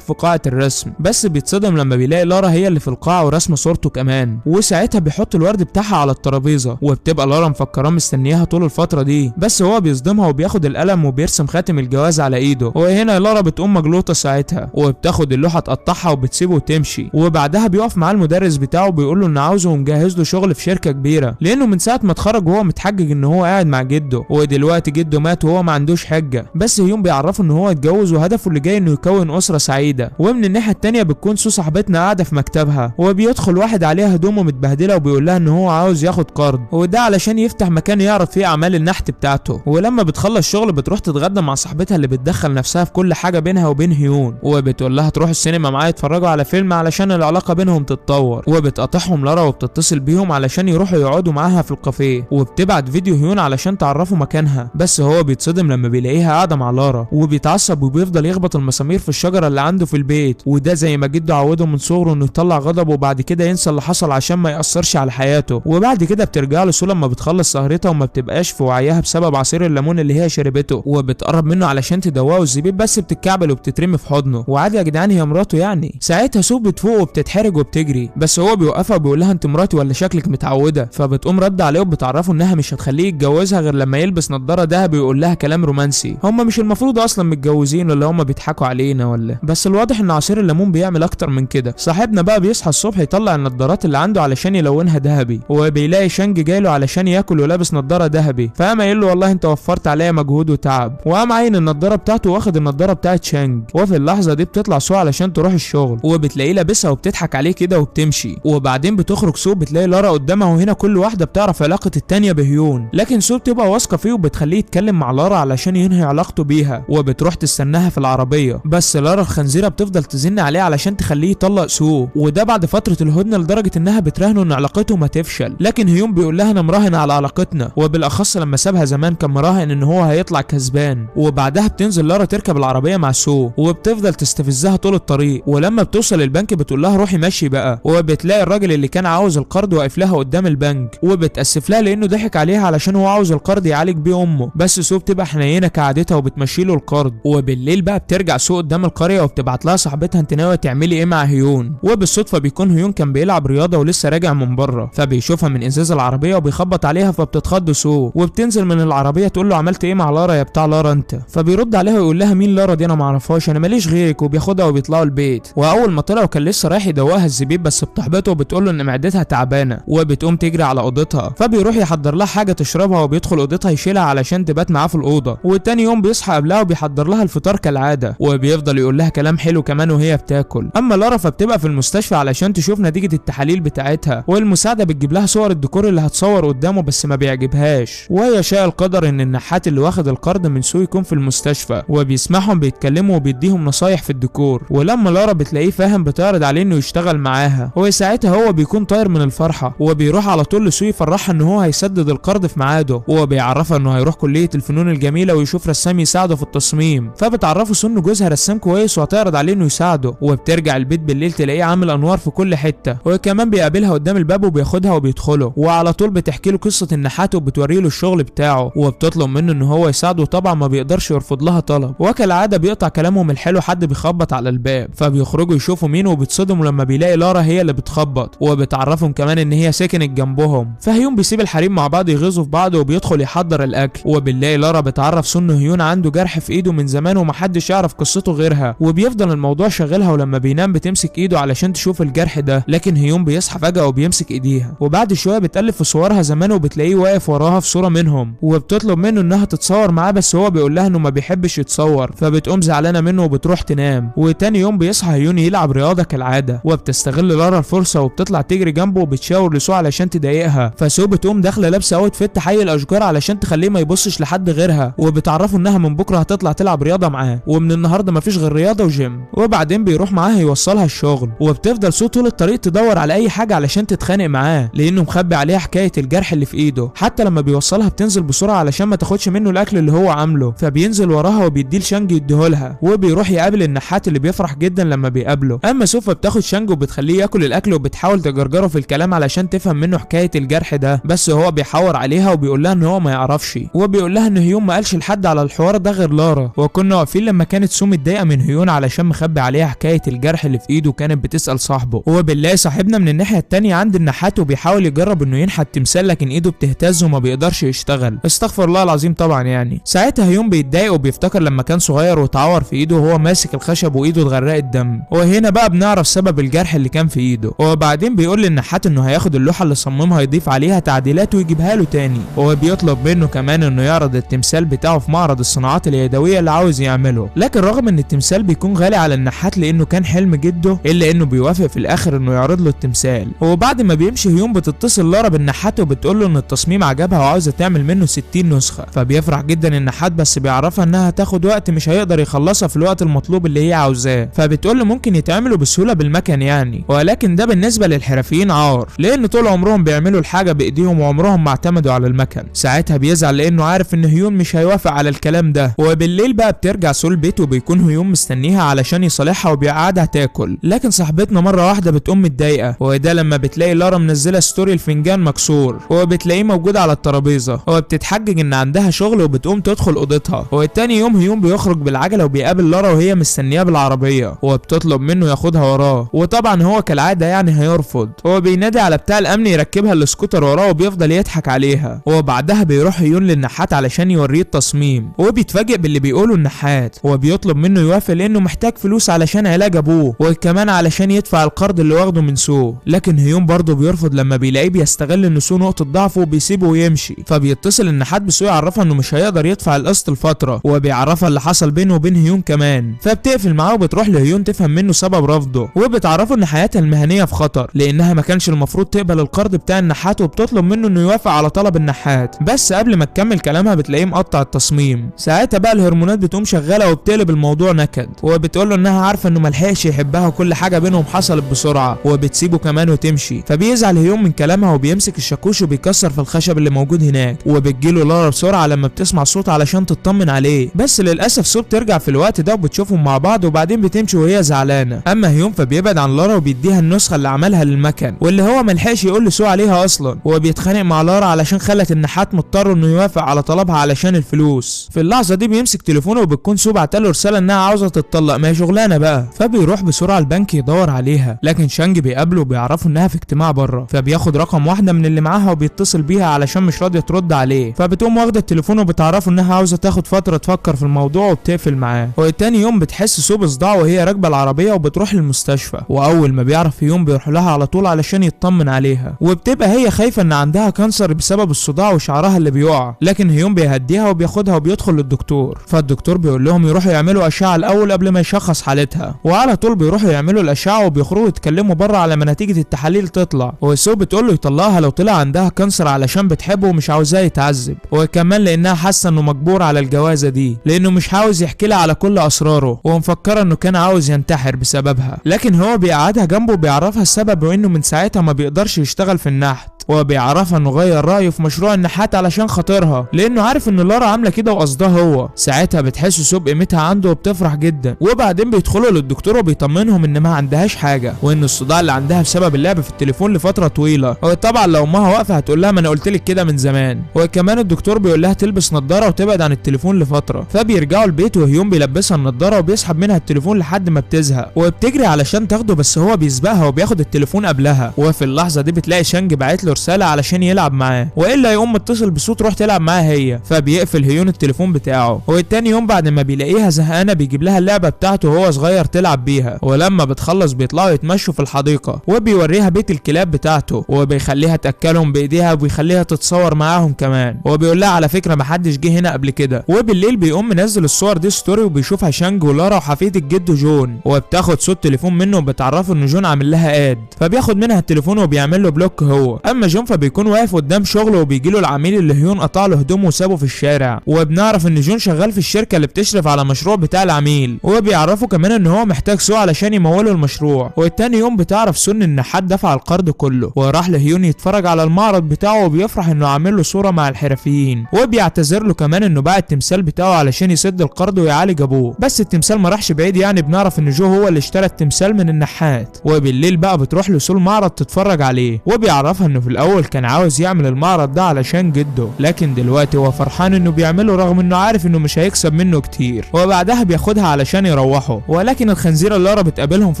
في قاعه الرسم، بس بيتصدم لما بيلاقي لارا هي اللي في القاعه ورسمه صورته كمان. وساعتها بيحط الورد بتاعها على الترابيزه، وبتبقى لارا مفكراه مستنياها طول الفتره دي، بس هو بيصدمها وبياخد القلم وبيرسم خاتم الجواز على ايده. وهنا لارا بتقوم مجلوطه ساعتها، وبتاخد اللوحه تقطعها وبتسيبه وتمشي. وبعدها بيقف معاه المدرس بتاعه بيقول له انه عاوزه ومجهز له شغل في شركه كبيره، لانه من ساعه ما اتخرج وهو متحجج ان هو قاعد مع جده، ودلوقتي جده مات وهو ما عندوش حجه. بس هيون بيعرفه ان هو اتجوز وهدفه اللي جاي انه يكون اسره سعيده. ومن الناحيه التانيه بتكون سو صاحبتنا قاعده في مكتبها، وبيدخل واحد عليها هدومه متبهدله وبيقول لها ان هو عاوز ياخد قرض، وده علشان يفتح مكان يعرض فيه اعمال النحت بتاعته. ولما بتخلص شغل بتروح تتغدى مع صاحبتها اللي بتدخل نفسها في كل حاجه بينها وبين هيون، وبتقول لها تروح السينما معايا يتفرجوا على فيلم علشان العلاقه بينهم تتطور. وبتقاطعهم لارا وبتتصل بيهم علشان يروحوا يقعدوا معاها في الكافيه، وبتبعت فيديو هيون علشان تعرفوا مكانها. بس هو بيتصدم لما بيلاقيها قاعده مع لارا، وبيتعصب وبيفضل يخبط المسامير في الشجره اللي عنده في البيت، وده زي ما جده عوده من صغره انه يطلع غضبه وبعد كده ينسى اللي حصل عشان ما ياثرش على حياته. وبعد كده بترجع له سو لما بتخلص سهرتها وما بتبقاش في وعيها بسبب عصير الليمون اللي هي شربته، وبتقرب منه علشان تدوقه الزبيب، بس بتتكعبل وبتترمي في حضنه. وعادي يا جدعان هي مراته يعني. ساعتها سو بتفوق وبتتحرج وبتجري، بس هو بيوقفها وبيقول لها انت مراتي ولا شكلك متعوده؟ فبتقوم رد عليه وبتعرفه انها مش هتخليه يتجوزها غير لما يلبس نضاره دهب ويقول لها كلام رومانسي. هم مش المفروض اصلا متجوزين ولا هم بيضحكوا علينا ولا؟ بس الواضح ان عصير الليمون بيعمل اكتر من كده. صاحبنا بقى بيصحى الصبح يطلع النضارات اللي عنده علشان يلونها ذهبي، وبيلاقي شانج جايله علشان ياكل ولابس نضاره ذهبي، فقام قايل له والله انت وفرت عليا مجهود وتعب، وقام عين النضاره بتاعته واخد النضاره بتاعت شانج. وفي اللحظه دي بتطلع سو علشان تروح الشغل، وبتلاقيه لابسها وبتضحك عليه كده وبتمشي. وبعدين بتخرج سو بتلاقي لارا قدامها، وهنا كل واحده بتعرف علاقه التانيه بهيون، لكن سو بتبقى واثقه فيه وبتخليه يتكلم مع لارا علشان ينهي علاقته بيها، وبتروح تستناها في العربيه. بس لارا الخنزيره بتفضل تزن عليه علشان تخليه يطلق سو، وده بعد فتره الهدنه لدرجه انها بتراهنه ان علاقتهم هتفشل. لكن هيون بيقول لها انا مراهن على علاقتنا، وبالاخص لما سابها زمان كان مراهن ان هو هيطلع كسبان. وبعدها بتنزل لارا تركب العربيه مع سو، وبتفضل تستفزها طول الطريق. ولما بتوصل البنك بتقول لها روحي مشي بقى، وبتلاقي الراجل اللي كان عاوز القرض واقف لها قدام البنك، وبتاسف لها لانه ضحك عليها علشان هو عاوز القرض يعالج بيه امه. بس سو بتبقى حنينه كعادتها وبتمشي له القرض. وبالليل بقى بترجع سو قدام القريه وبتبعت لها صاحبتها انت ناويه تعملي ايه مع هيون. وبالصدفه بيكون هيون كان بيلعب رياضه ولسه راجع من بره، فبيشوفها من ازاز العربيه وبيخبط عليها، فبتتخض سو وبتنزل من العربيه تقول له عملت ايه مع لارا يا بتاع لارا انت؟ فبيرد عليها ويقول لها مين لارا دي؟ انا ما اعرفهاش، انا ماليش غيرك. وبياخدها وبيطلعوا البيت. واول ما طلعوا كان لسه رايح يدوقها الزبيب، بس بتحبطه وبتقول له ان معدتها تعبانه، وبتقوم تجري على اوضتها. فبيروح يحضر لها حاجه تشربها، وبيدخل اوضتها يشيلها علشان تبات معاه في الاوضه. وتاني يوم بيصحى قبلها وبيحضر لها الفطار كالعاده، وبيفضل يقول لها كلام حلو كمان وهي بتاكل. اما لارا فبتبقى في المستشفى علشان تشوف نتيجه التحاليل بتاعتها، والمساعده بتجيب لها صور الديكور اللي هتصور قدامه بس ما بيعجبهاش. ويشاء القدر ان النحات اللي واخد القرض من سو يكون في المستشفى، وبيسمعهم بيتكلموا وبيديهم نصايح في الديكور. ولما لارا بتلاقيه فاهم بتعرض عليه انه يشتغل معاها، وساعتها هو بيكون طاير من الفرحه، وبيروح على طول لسو يفرحها ان هو هيسدد القرض في ميعاده، وبيعرفها انه هيروح كليه الفنون الجميله ويشوف رسام يساعده في التصميم. فبتعرفه سو انه جوزها رسام كويس وهتعرض عليه انه يساعده. وبترجع البيت بالليل تلاقيه عامل انوار في كل حته، وكمان بيقابلها قدام الباب وبياخدها وبيدخله، وعلى طول بتحكي له قصه النحات وبتوري له الشغل بتاعه، وبتطلب منه ان هو يساعده. طبعا ما بيقدرش يرفض لها طلب، وكالعاده بيقطع كلامهم الحلو حد بيخبط على الباب. فبيخرجوا يشوفوا مين، وبتصدموا لما بيلاقي لارا هي اللي بتخبط، وبتعرفهم كمان ان هي سكنت جنبهم. فهيون بيسيب الحريم مع بعض يغيظوا في بعض، وبيدخل يحضر الاكل. وبالليل لارا بتعرف سو ان هيون عنده جرح في ايده من زمان ومحدش يعرف قصته غيرها، وبيفضل الموضوع شاغلها. ولما بينام بتمسك ايده علشان تشوف الجرح ده، لكن هيون بيصحى فجأة وبيمسك ايديها. وبعد شويه بتقلب في صورها زمان وبتلاقيه واقف وراها في صوره منهم، وبتطلب منه انها تتصور معاه، بس هو بيقول لها انه ما بيحبش يتصور. فبتقوم زعلانه منه وبتروح تنام. وتاني يوم بيصحى هيون يلعب رياضه كالعاده، وبتستغل لارا الفرصه وبتطلع تجري جنبه وبتشاور لسو علشان تضايقها. فسو بتقوم داخله لابسه اوتفيت حي الاشجار علشان تخليه ما يبصش لحد غيرها، وبتعرفه انها من بكره هتطلع تلعب رياضه معاه، ومن النهارده مفيش غير رياضه وجيم. وبعدين بيروح معاها يوصلها الشغل، وبتفضل سو طول الطريق تدور على اي حاجه علشان تتخانق معاه، لانه مخبي عليها حكايه الجرح اللي في ايده. حتى لما بيوصلها بتنزل بسرعه علشان ما تاخدش منه الاكل اللي هو عامله. فبينزل وراها وبيديه لشانج يديهولها، وبيروح يقابل النحات اللي بيفرح جدا لما بيقابله. اما سوفا بتاخد شانج وبتخليه ياكل الاكل، وبتحاول تجرجره في الكلام علشان تفهم منه حكايه الجرح ده، بس هو بيحور عليها وبيقول لها ان هو ما يعرفش، وبيقول لها ان هيون ما قالش لحد على الحوار ده غير لارا، وكنا واقفين لما كانت سو متضايقه من هيون علشان مخبي عليها حكايه الجرح اللي في ايده، وكانت بتسال صاحبه. هو بالله صاحبنا من الناحيه التانيه عند النحات وبيحاول يجرب انه ينحت تمثال، لكن ايده بتهتز وما بيقدرش يشتغل، استغفر الله العظيم طبعا يعني. ساعتها هيون بيتضايق وبيفتكر لما كان صغير واتعور في ايده وهو ماسك الخشب وايده اتغرقت دم، وهنا بقى بنعرف سبب الجرح اللي كان في ايده. وبعدين بيقول للنحات انه هياخد اللوحه اللي صممها يضيف عليها تعديلات ويجيبها له تاني. هو بيطلب منه كمان انه يعرض التمثال بتاعه في معرض الصناعات اليدويه اللي عاوز يعمله، لكن رغم ان التمثال بيكون غالي على النحات لانه كان حلم جده، الا انه بيوافق في الاخر انه يعرض له التمثال. وبعد ما بيمشي هيون بتتصل لارا بالنحات وبتقول له ان التصميم عجبها وعاوزه تعمل منه 60 نسخه، فبيفرح جدا النحات بس بيعرفها انها هتاخد وقت مش هيقدر يخلصها في الوقت المطلوب اللي هي عاوزاه، فبتقول له ممكن يتعملوا بسهوله بالمكن يعني، ولكن ده بالنسبه للحرفيين عار لان طول عمرهم بيعملوا الحاجه بايديهم وعمرهم ما اعتمدوا على المكن. ساعتها بيزعل لانه عارف ان هيون مش هيوافق على الكلام ده. وبالليل بقى بترجع سول البيت وبيكون هيون مستنيها علشان يصالحها وبيقعدها تاكل، لكن صاحبتنا مره واحده بتقوم متضايقه، وده لما بتلاقي لارا منزله ستوري الفنجان مكسور وبتلاقيه موجود على الترابيزه، وبتتحجج ان عندها شغل وبتقوم تدخل اوضتها. وتاني يوم هيون بيخرج بالعجله وبيقابل لارا وهي مستنياه بالعربيه، وبتطلب منه ياخدها وراه، وطبعا هو كالعاده يعني هيرفض. هو بينادي على بتاع الامن يركبها السكوتر وراه وبيفضل يضحك عليها. وبعدها بيروح هيون للنحات علشان يوريه التصميم، وبيتفاجئ باللي بيقوله النحات، وبيطلب منه يوافق لانه محتاج فلوس علشان علاج ابوه وكمان علشان يدفع القرض اللي واخده من سو، لكن هيون برضه بيرفض لما بيلاقيه بيستغل ان سو نقطه ضعفه وبيسيبه ويمشي. فبيتصل النحات بسو يعرفها انه مش هيقدر يدفع القسط لفتره، وبيعرفها اللي حصل بينه وبين هيون كمان، فبتقفل معاه وبتروح لهيون تفهم منه سبب رفضه، وبتعرفه ان حياتها المهنيه في خطر لانها ما كانش المفروض تقبل القرض بتاع النحات، وبتطلب منه انه يوافق على طلب النحات. بس قبل ما تكمل كلامها بتلاقيه مقطع التصميم. ساعتها بقى الهرمونات بتقوم شغاله وبتقلب الموضوع نكد، وبتقول له انها عارفه انه ملحقش يحبها وكل حاجه بينهم حصلت بسرعه، وبتسيبه كمان وتمشي. فبيزعل هيون من كلامها وبيمسك الشاكوش وبيكسر في الخشب اللي موجود هناك، وبتجيله لارا بسرعه لما بتسمع صوت علشان تطمن عليه، بس للاسف سو بترجع في الوقت ده وبتشوفهم مع بعض وبعدين بتمشي وهي زعلانه. اما هيون فبيبعد عن لارا وبيديها النسخه اللي عملها للمكن واللي هو ملحقش يقول لسو عليها اصلا، وبيتخانق مع لارا علشان خلت النحات مضطر انه يوافق على طلبها علشان الفلوس. في اللحظه دي بيمسك تليفونه وبتكون سو بعتله رساله انها عاوزه تتطلق، ما هي شغلانه بقى، فبيروح بسرعه البنك يدور عليها، لكن شانج بيقابله وبيعرفوا انها في اجتماع بره، فبياخد رقم واحده من اللي معاها وبيتصل بيها علشان مش راضيه ترد عليه، فبتقوم واخده التليفون وبتعرفه انها عاوزه تاخد فتره تفكر في الموضوع وبتقفل معاه. وتاني يوم بتحس سو بصداع وهي راكبه العربيه وبتروح للمستشفى، واول ما بيعرف يوم بيروح لها على طول علشان يطمن عليها، وبتبقى هي خايفه ان عندها كانسر بسبب الصداع وشعرها اللي بيقع، لكن هيون بيهديها وبياخدها وبيدخل للدكتور، فالدكتور بيقول لهم يروحوا يعملوا اشعه الاول قبل ما يشخص حالتها، وعلى طول بيروحوا يعملوا الاشعه وبيخرجوا يتكلموا بره على ما نتيجه التحاليل تطلع. وسو بتقول له يطلقها لو طلع عندها كانسر علشان بتحبه ومش عاوزاه يتعذب، وكمان لانها حاسه انه مجبور على الجوازه دي لانه مش عاوز يحكي لها على كل اسراره، ومفكره انه كان عاوز ينتحر بسببها، لكن هو بيقعدها جنبه وبيعرفها السبب وانه من ساعتها ما بيقدرش يشتغل في النحت، وبيعرفها انه غير رايه في مشروع النحات علشان خاطرها لانه عارف ان لارا عامله كده وقصدها هو. ساعتها بتحس سو بقيمتها عنده وبتفرح جدا، وبعدين بيدخلوا للدكتور وبيطمنهم ان ما عندهاش حاجه، وان الصداع اللي عندها بسبب اللعب في التليفون لفتره طويله، وطبعا لو امها واقفه هتقول لها ما انا قلت لك كده من زمان. وكمان الدكتور بيقول لها تلبس نظاره وتبعد عن التليفون لفتره، فبيرجعوا البيت وهيون بيلبسها النظاره وبيسحب منها التليفون لحد ما بتزهق، وبتجري علشان تاخده بس هو بيسبقها وبياخد التليفون قبلها. وفي اللحظه دي بتلاقي شانج باعت له رساله علشان يلعب معاه، والا يقوم متصل بصوت روح تلعب معاه هي، فبيقفل هيون التليفون بتاعه. والتاني يوم بعد ما بيلاقيها زهقانه بيجيب لها اللعبه بتاعته وهو صغير تلعب بيها، ولما بتخلص بيطلعوا يتمشوا في الحديقه، وبيوريها بيت الكلاب بتاعته وبيخليها تاكلهم بايديها وبيخليها تتصور معاهم كمان، وبيقول لها على فكره محدش جه هنا قبل كده. وبالليل بيقوم منزل الصور دي ستوري وبيشوفها شانج ولارا وحفيد الجد جون، وبتاخد صوت تليفون منه وبتعرفه ان جون عامل لها اد، فبياخد منها التليفون وبيعمل له بلوك هو. اما جون فبيكون واقف قدام شغله وبيجي له العميل اللي هيون قطع له هدومه وسابه في الشارع، وبنعرف ان جون شغال في الشركه اللي بتشرف على مشروع بتاع العميل، وبيعرفوا كمان ان هو محتاج سو علشان يموله المشروع. والتاني يوم بتعرف سو ان النحات دفع القرض كله، وراح لهيون يتفرج على المعرض بتاعه وبيفرح انه عامل له صوره مع الحرفيين، وبيعتذر له كمان انه باع التمثال بتاعه علشان يسد القرض ويعالج ابوه، بس التمثال ما راحش بعيد يعني. بنعرف ان جو هو اللي اشترى التمثال من النحات. وبالليل بقى بتروح له سو المعرض تتفرج عليه، وبيعرفها انه في الاول كان عاوز يعمل المعرض ده علشان جده، لكن دلوقتي هو فرحان انه بيعمله رغم انه عارف انه مش هيكسب منه كتير، وبعدها بياخدها علشان يروحوا. ولكن الخنزيره لارا بتقابلهم في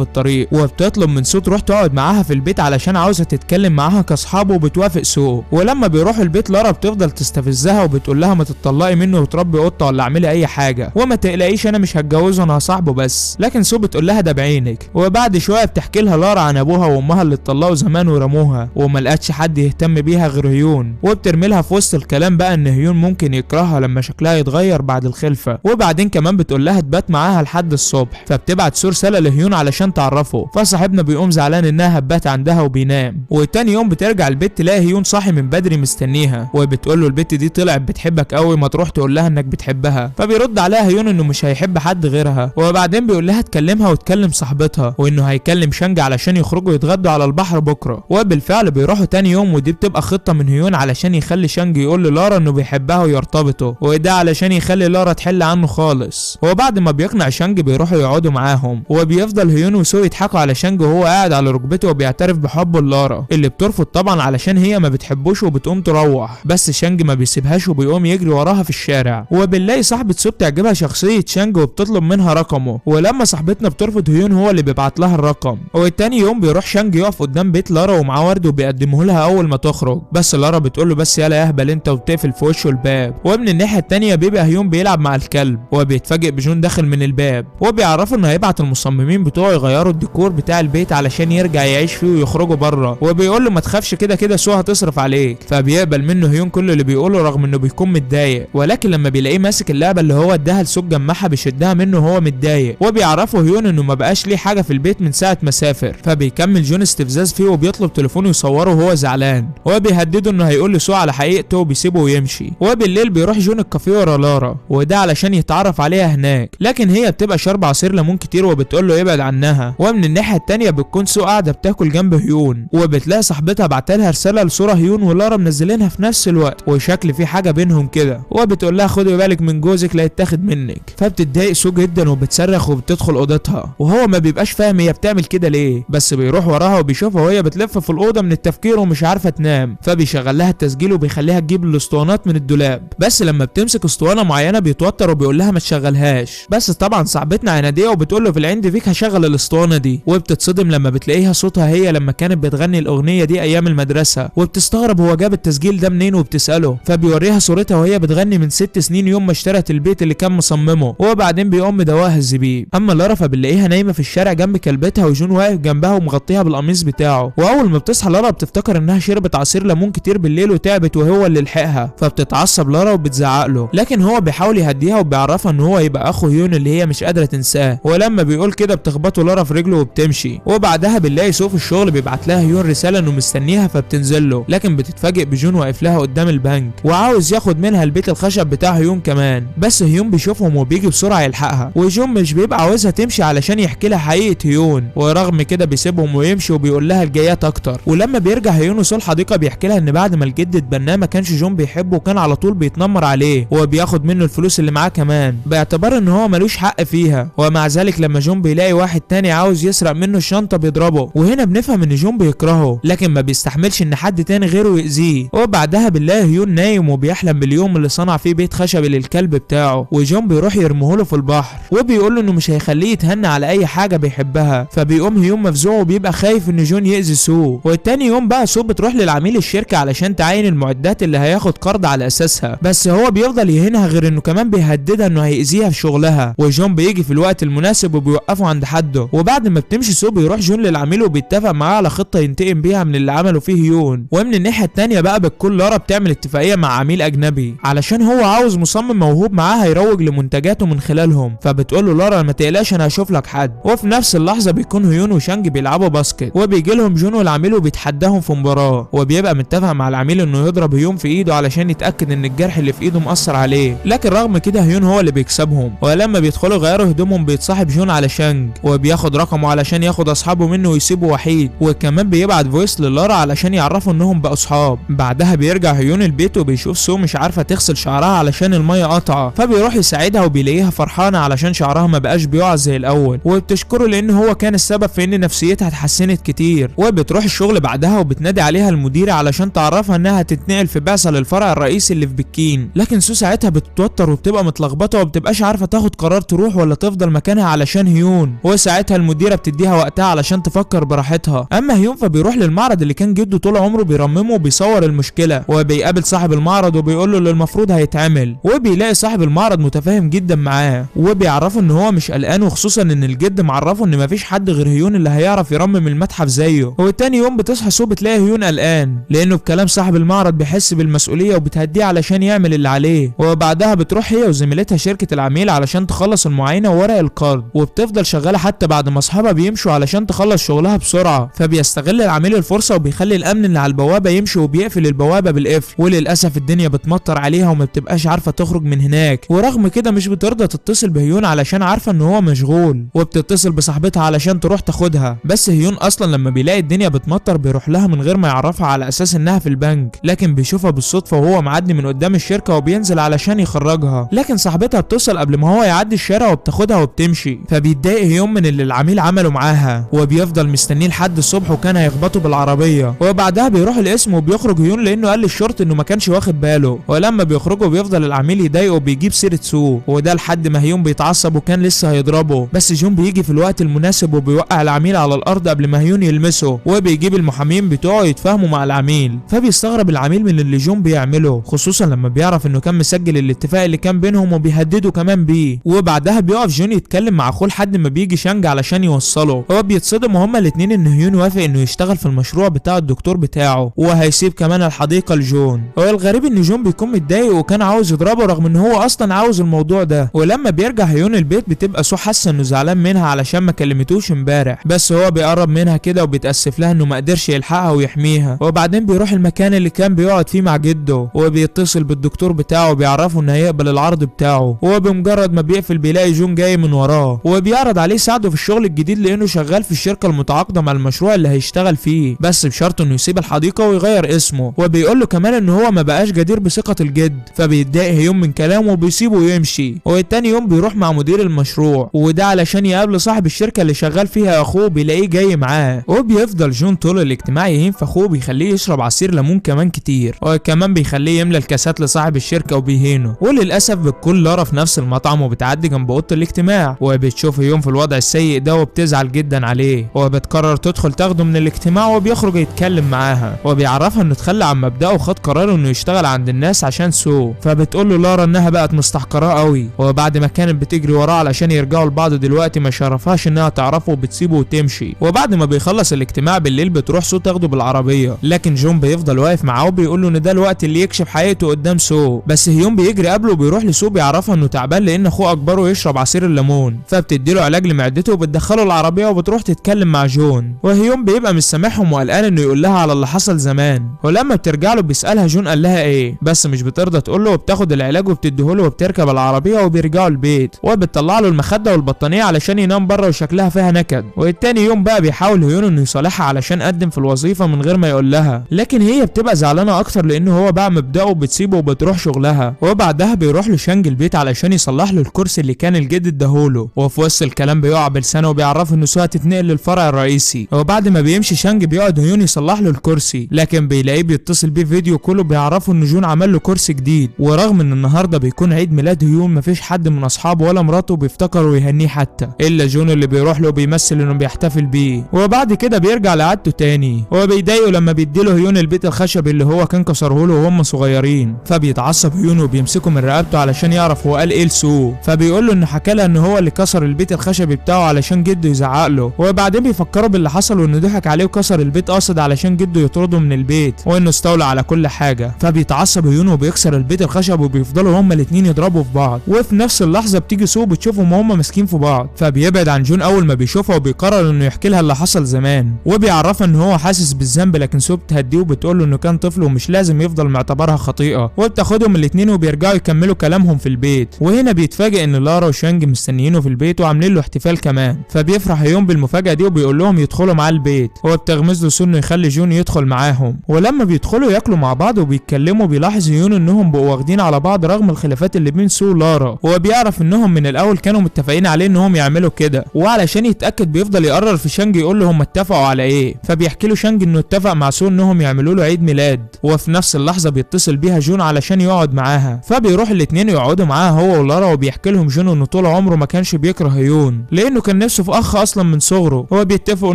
الطريق وبتطلب من سو تروح تقعد معاها في البيت علشان عاوزه تتكلم معاها كاصحابه، وبتوافق سو. ولما بيروحوا البيت لارا بتفضل تستفزها وبتقول لها ما تتطلقي منه وتربي قطه ولا اعملي اي حاجه، وما تقلقيش انا مش هتجوزه انا هصاحبه بس. لكن سو بتقول لها ده بعينك. وبعد شويه بتحكي لها لارا عن ابوها وامها اللي اتطلقوا زمان ورموها، وما لقتش حد يهتم بيها غير هيون، وبترمي لها في وسط الكلام بقى ان هيون ممكن يكرهها لما شكلها يتغير بعد الخلفه. وبعدين كمان بتقول لها تبات معاها لحد الصبح، فبتبعت سو رساله لهيون علشان تعرفه. فصاحبنا بيقوم زعلان انها هتبات عندها وبينام. وتاني يوم بترجع البيت تلاقي هيون صاحي من بدري مستنيها، وبتقول له البت دي طلعت بتحبك قوي، ما تروح تقول لها انك بتحبها. فبيرد عليها هيون انه مش هيحب حد غيرها. وبعدين بيقول لها تكلمها وتكلم صاحبتها، وانه هيكلم شانج علشان يخرجوا يتغدوا على البحر بكره. وبالفعل بيروحوا تاني يوم، ودي بتبقى خطه من هيون علشان يخلي شانج يقول للارا انه بيحبها ويرتبطوا، وده علشان يخلي لارا تحل عنه خالص. وبعد ما بيقنع شانج بيروحوا يقعدوا معاهم، وبيفضل هيون وسو يضحكوا على شانج وهو قاعد على ركبته وبيعترف بحبه للارا، اللي بترفض طبعا علشان هي ما بتحبوش وبتقوم تروح. بس شانج ما بيسيبهاش وبيقوم يجري وراها في الشارع. وبنلاقي صاحبه سو بتعجبها شخصيه شانج وبتطلب منها رقمه، ولما صاحبتنا بترفض هيون هو اللي بيبعت لها الرقم. والتاني يوم بيروح شانج يقف قدام بيت لارا ومعاه ورد وبيقدمه لها اول ما تخرج، بس لارا بتقول له بس يلا يهبل انت، وبتقفل في وشه الباب. ومن الناحيه التانيه بيبقى هيون بيلعب مع الكلب، وبيتفاجئ بجون داخل من الباب، وبيعرفوا انه هيبعت المصممين بتوعه يغيروا الديكور بتاع البيت علشان يرجع يعيش فيه ويخرجوا بره. وبيقول له ما تخافش كده سو هتصرف عليك. فبيقبل منه هيون كل اللي بيقوله رغم انه بيكون متضايق. ولكن لما بيلاقيه ماسك اللعبه اللي هو اداها لسو جمعها بيشدها منه وهو متضايق. وبيعرفوا هيون انه ما بقاش ليه حاجه في البيت من ساعه ما سافر. فبيكمل جون استفزاز فيه وبيطلب تليفونه يصوره وهو زعلان، وبيهدده انه هيقول لسو على حقيقته وبيسيبه ويمشي. وبالليل بيروح جون الكافيه ورا لارا، وده علشان يتعرف عليها هناك، لكن هي بتبقى شاربه عصير ليمون كتير وبتقول له يبعد عنها. ومن الناحيه التانيه بتكون سو قاعده بتاكل جنب هيون، وبتلاقي صاحبتها بعتلها رساله لصوره هيون ولارا منزلينها في نفس الوقت، وشكل في حاجه بينهم كده. وبتقول لها خدي بالك من جوزك لا يتاخد منك. فبتتضايق سو جدا وبتصرخ وبتدخل اوضتها، وهو ما بيبقاش فاهم هي بتعمل كده ليه، بس بيروح وراها وبيشوفها وهي بتلف في الاوضه من التفكير ومش عارفه تنام. فبيشغل لها التسجيل وبيخليها تجيب الاسطوانات من الدولاب، بس لما بتمسك اسطوانه معينه بيتوتر وبيقول لها ما تشغلهاش. بس طبعا صاحبتنا عناديه وبتقول له في العند فيك هشغل الاسطوانه دي. وبتتصدم لما بتلاقيها صوتها هي لما كانت بتغني الاغنيه دي ايام المدرسه، وبتستغرب هو جاب التسجيل ده منين وبتساله. فبيوريها صورتها وهي بتغني من 6 سنين يوم ما اشترت البيت اللي كان مصممه. وبعدين بيقوم مدواها الزبيب. اما لارا فبنلاقيها نايمه في الشارع جنب كلبتها، وجون واقف جنبها ومغطيها بالقميص بتاعه. واول ما بتصحى لارا بتفتكر انها شربت عصير ليمون كتير بالليل وتعبت وهو اللي لحقها. فبتتعصب لارا وبتزعق له، لكن هو بيحاول يهديها وبيعرفها ان هو يبقى اخو هيون اللي هي مش قادره تنساه. ولما بيقول كده بتخبطه لارا في رجله وبتمشي. وبعدها بنلاقي سو في الشغل بيبعت لها هيون رساله انه مستنيها، فبتنزل له، لكن بتتفاجئ بجون واقف لها قدام البنك وعاوز ياخد منها البيت الخشب بتاع هيون كمان. بس هيون بيشوفهم وبيجي بسرعه يلحقها، وجون مش بيبقى عاوزها تمشي علشان يحكي لها حقيقه هيون، ورغم كده بيسيبهم ويمشي وبيقول لها الجايات اكتر. ولما بيرجع هيون وسو الحديقه بيحكي لها ان بعد ما الجد اتبناه ما كانش جون بيحبه وكان على طول بيتنمر عليه وبياخد منه الفلوس اللي معاه كمان باعتبار ان هو ملوش حق فيها. ومع ذلك لما جون بيلاقي واحد تاني عاوز يسرق منه الشنطه بيضربه، وهنا بنفهم ان جون بيكرهه لكن ما بيستحملش ان حد تاني غيره يأذيه. وبعدها بنلاقي هيون نايم وبيحلم باليوم اللي صنع فيه بيت خشبي للكلب بتاعه، وجون بيروح يرميه له في البحر وبيقول له انه مش هيخليه يتهنى على اي حاجه بيحبها. فبيقوم هيون مفزوع وبيبقى خايف ان جون يأذي سو. والتاني يوم بقى سو بتروح للعميل الشركه علشان تعاين المعدات اللي هياخد قرض على اساسها، بس هو بيفضل يهينها غير انه كمان بيهددها انه هيأذيها في شغلها. وجون بيجي في الوقت المناسب وبيوقفه عند حده. وبعد ما بتمشي سو بيروح جون للعميل وبيتفق معاه على خطه ينتقم بيها من اللي عمله فيه هيون. ومن الناحيه التانيه بقى بتكون لارا بتعمل اتفاقيه مع عميل اجنبي علشان هو عاوز مصمم موهوب معاه هيروج لمنتجاته من خلالهم. فبتقول له لارا ما تقلقش انا هشوف لك حد. وفي نفس اللحظه بيكون هيون وشانج بيلعبوا باسكت، وبيجي لهم جون والعميل وبيتحداهم في مباراه، وبيبقى متفق مع العميل انه يضرب هيون في ايده علشان يتاكد ان الجرح اللي في ايده مأثر عليه. لكن رغم كده هيون هو اللي بيكسبهم. ولما بيدخلوا يغيروا هدومهم بيتصاحب جون على شانج وبياخد رقمه علشان ياخد اصحابه منه ويسيبه وحيد. وكمان بيبعت فويس للارا علشان يعرفوا انهم بقوا اصحاب. بعدها بيرجع هيون البيت وبيشوف سو مش عارفه تغسل شعرها علشان الميه قطعه، فبيروح يساعدها وبيلاقيها فرحانه علشان شعرها ما بقاش بيقع زي الاول، وبتشكره لان هو كان السبب في ان نفسيتها اتحسنت كتير. وبتروح الشغل بعدها وبتنادي بتنادي عليها المديره علشان تعرفها انها تتنقل في بعثه للفرع الرئيسي اللي في بكين، لكن سو ساعتها بتتوتر وبتبقى متلخبطه وبتبقاش عارفه تاخد قرار تروح ولا تفضل مكانها علشان هيون، وساعتها المديره بتديها وقتها علشان تفكر براحتها. اما هيون فبيروح للمعرض اللي كان جده طول عمره بيرممه وبيصور المشكله، وبيقابل صاحب المعرض وبيقول له اللي المفروض هيتعمل، وبيلاقي صاحب المعرض متفاهم جدا معاه وبيعرفه ان هو مش قلقان، وخصوصا ان الجد معرفه ان مفيش حد غير هيون اللي هيعرف يرمم المتحف زيه. وتاني يوم بتصحى سو بتلاقي هيون قلقان لانه بكلام صاحب المعرض بيحس بالمسؤوليه وبتهديه علشان يعمل اللي عليه. وبعدها بتروح هي وزميلتها شركه العميل علشان تخلص المعاينه وورق القرض، وبتفضل شغاله حتى بعد ما اصحابها بيمشوا علشان تخلص شغلها بسرعه. فبيستغل العميل الفرصه وبيخلي الامن اللي على البوابه يمشي وبيقفل البوابه بالقفل، وللاسف الدنيا بتمطر عليها وما بتبقاش عارفه تخرج من هناك، ورغم كده مش بترضى تتصل بهيون علشان عارفه ان هو مشغول، وبتتصل بصاحبتها علشان تروح تاخدها. بس هيون اصلا لما بيلاقي الدنيا بتمطر بيروح لها من غير ما يعرفها على اساس انها في البنك، لكن بيشوفها بالصدفه وهو معدي من قدام الشركه وبينزل علشان يخرجها، لكن صاحبتها بتوصل قبل ما هو يعدي الشارع وبتاخدها وبتمشي. فبيتضايق هيون من اللي العميل عمله معاها وبيفضل مستنيه لحد الصبح وكان هيخبطه بالعربيه. وبعدها بيروح القسم وبيخرج هيون لانه قال للشرطه انه ما كانش واخد باله، ولما بيخرجوا بيفضل العميل يضايقه وبيجيب سيره سو، وده لحد ما هيون بيتعصب وكان لسه هيضربه، بس جون بيجي في الوقت المناسب وبيوقع العميل على الارض قبل ما هيون يلمسه، وبيجيب المحامين بتوعه يتفاهموا مع العميل. فبيستغرب العميل من اللي جون بيعمله، خصوصا لما بيعرف انه كان مسجل الاتفاق اللي كان بينهم وبيهدده كمان بيه. وبعدها بيقف جون يتكلم مع اخوه لحد ما بيجي شانج علشان يوصله. هو بيتصدموا هما الاتنين ان هيون وافق انه يشتغل في المشروع بتاع الدكتور بتاعه، وهيسيب كمان الحديقه لجون. هو الغريب ان جون بيكون متضايق وكان عاوز يضربه رغم ان هو اصلا عاوز الموضوع ده. ولما بيرجع هيون البيت بتبقى سو حاسه انه زعلان منها علشان ما كلمتوش امبارح، بس هو بيقرب منها كده وبيتاسف لها انه ما قدرش يلحقها ويحميها. وبعدين بيروح المكان اللي كان بيقعد فيه مع جده وبيتصل بالدكتور بتاعه وبيعرفه انه هيقبل العرض بتاعه. وبمجرد ما بيقفل بيلاقي جون جاي من وراه وبيعرض عليه يساعده في الشغل الجديد لانه شغال في الشركه المتعاقده مع المشروع اللي هيشتغل فيه، بس بشرط انه يسيب الحديقه ويغير اسمه. وبيقول له كمان ان هو ما بقاش جدير بثقه الجد، فبيتضايق هيون من كلامه وبيسيبه ويمشي. والتاني يوم بيروح مع مدير المشروع وده علشان يقابل صاحب الشركه اللي شغال فيها اخوه، بيلاقيه جاي معاه. وبيفضل جون طول الاجتماع يهين في اخوه، بيخليه يشرب عصير ليمون كمان كتير، وكمان بيخليه يملى الكاسات لصاحب الشركه وبيهينه. وللاسف بتكون لارا في نفس المطعم وبتعدي جنب اوضه الاجتماع وبتشوف هيون في الوضع السيء ده وبتزعل جدا عليه، وبتقرر تدخل تاخده من الاجتماع وبيخرج يتكلم معاها وبيعرفها انه تخلى عن مبدأه وخد قرار انه يشتغل عند الناس عشان سو. فبتقول له لارا انها بقت مستحقراه قوي، وبعد ما كانت بتجري وراه علشان يرجعوا لبعض دلوقتي ما شرفهاش انها تعرفه وبتسيبه وتمشي. وبعد ما بيخلص الاجتماع بالليل بتروح سو تاخده بالعربيه، لكن جون بيفضل واقف معاه وبيقول له ان ده الوقت اللي يكشف حقيقته قدام سو. بس هيون بيجري قبله وبيروح لسو بيعرفها انه تعبان لان اخوه اجبره يشرب عصير الليمون، فبتديله علاج لمعدته وبتدخله العربيه وبتروح تتكلم مع جون. وهيون بيبقى مش سامعهم وقلقان انه يقول لها على اللي حصل زمان، ولما بترجع له بيسالها جون قال لها ايه، بس مش بترضى تقول له، وبتاخد العلاج وبتديهوله وبتركب العربيه وبيرجعوا البيت، وبتطلع له المخده والبطانيه علشان ينام بره وشكلها فيها نكد. والتاني يوم بقى بيحاول هيون انه يصالحها علشان قدم في الوظيفه من غير ما يقول لها، لكن هي بتبقى زعلانه اكتر لانه هو بقى مبدأه وبتسيبه وبتروح شغلها. وبعدها بيروح لشانج البيت علشان يصلح له الكرسي اللي كان الجد اداهوله، وفي وسط الكلام بيقع بلسانه وبيعرفه انه سو هتتنقل للفرع الرئيسي. وبعد ما بيمشي شانج بيقعد هيون يصلح له الكرسي، لكن بيلاقيه بيتصل بيه فيديو كله بيعرفه ان جون عمل له كرسي جديد. ورغم ان النهارده بيكون عيد ميلاد هيون مفيش حد من اصحابه ولا مراته بيفتكروا ويهنيه حتى الا جون اللي بيروح له وبيمثل انه بيحتفل بيه. وبعد كده بيرجع لعادته تاني، وبيضايقه لما بيديله هيون البيت الخشبي اللي هو كان كسره له وهم صغيرين. فبيتعصب هيون وبيمسكه من رقبته علشان يعرف هو قال ايه لسو، فبيقول له انه حكى لها ان هو اللي كسر البيت الخشبي بتاعه علشان جده يزعق له. وبعدين بيفكره باللي حصل وانه ضحك عليه وكسر البيت قاصد علشان جده يطرده من البيت وانه استولى على كل حاجه. فبيتعصب هيون وبيكسر البيت الخشب وبيفضلوا هما الاتنين يضربوا في بعض. وفي نفس اللحظه بتيجي سو بتشوفهم وهما ماسكين في بعض، فبيبعد عن جون اول ما بيشوفها وبيقرر انه يحكي لها اللي حصل زمان، وبيعرفها ان هو حاسس بالذنب، لكن سو بتهديه وبتقول له انه كان طفل ومش لازم يفضل معتبرها خطيئه. وبتاخدهم الاتنين وبيرجعوا يكملوا كلامهم في البيت. وهنا بيتفاجئ ان لارا وشانج مستنيينه في البيت وعاملين له احتفال كمان، فبيفرح هيون بالمفاجاه دي وبيقول لهم يدخلوا معاه البيت. هو بتغمز له سو انه يخلي جون يدخل معاهم، ولما بيدخلوا ياكلوا مع بعض وبيتكلموا بيلاحظ هيون انهم بقوا واخدين على بعض رغم الخلافات اللي بين سو ولارا. هو بيعرف انهم من الاول كانوا متفقين عليه انهم يعملوا كده، وعلشان يتاكد بيفضل يقرر في شانج يقول له هم اتفقوا على ايه. فبيحكي له شانج انه واتفق مع سو انهم يعملوا له عيد ميلاد، وفي نفس اللحظه بيتصل بيها جون علشان يقعد معاها، فبيروح الاتنين يقعدوا معاها هو ولارا، وبيحكي لهم جون انه طول عمره ما كانش بيكره هيون لانه كان نفسه في اخ اصلا من صغره. هو بيتفقوا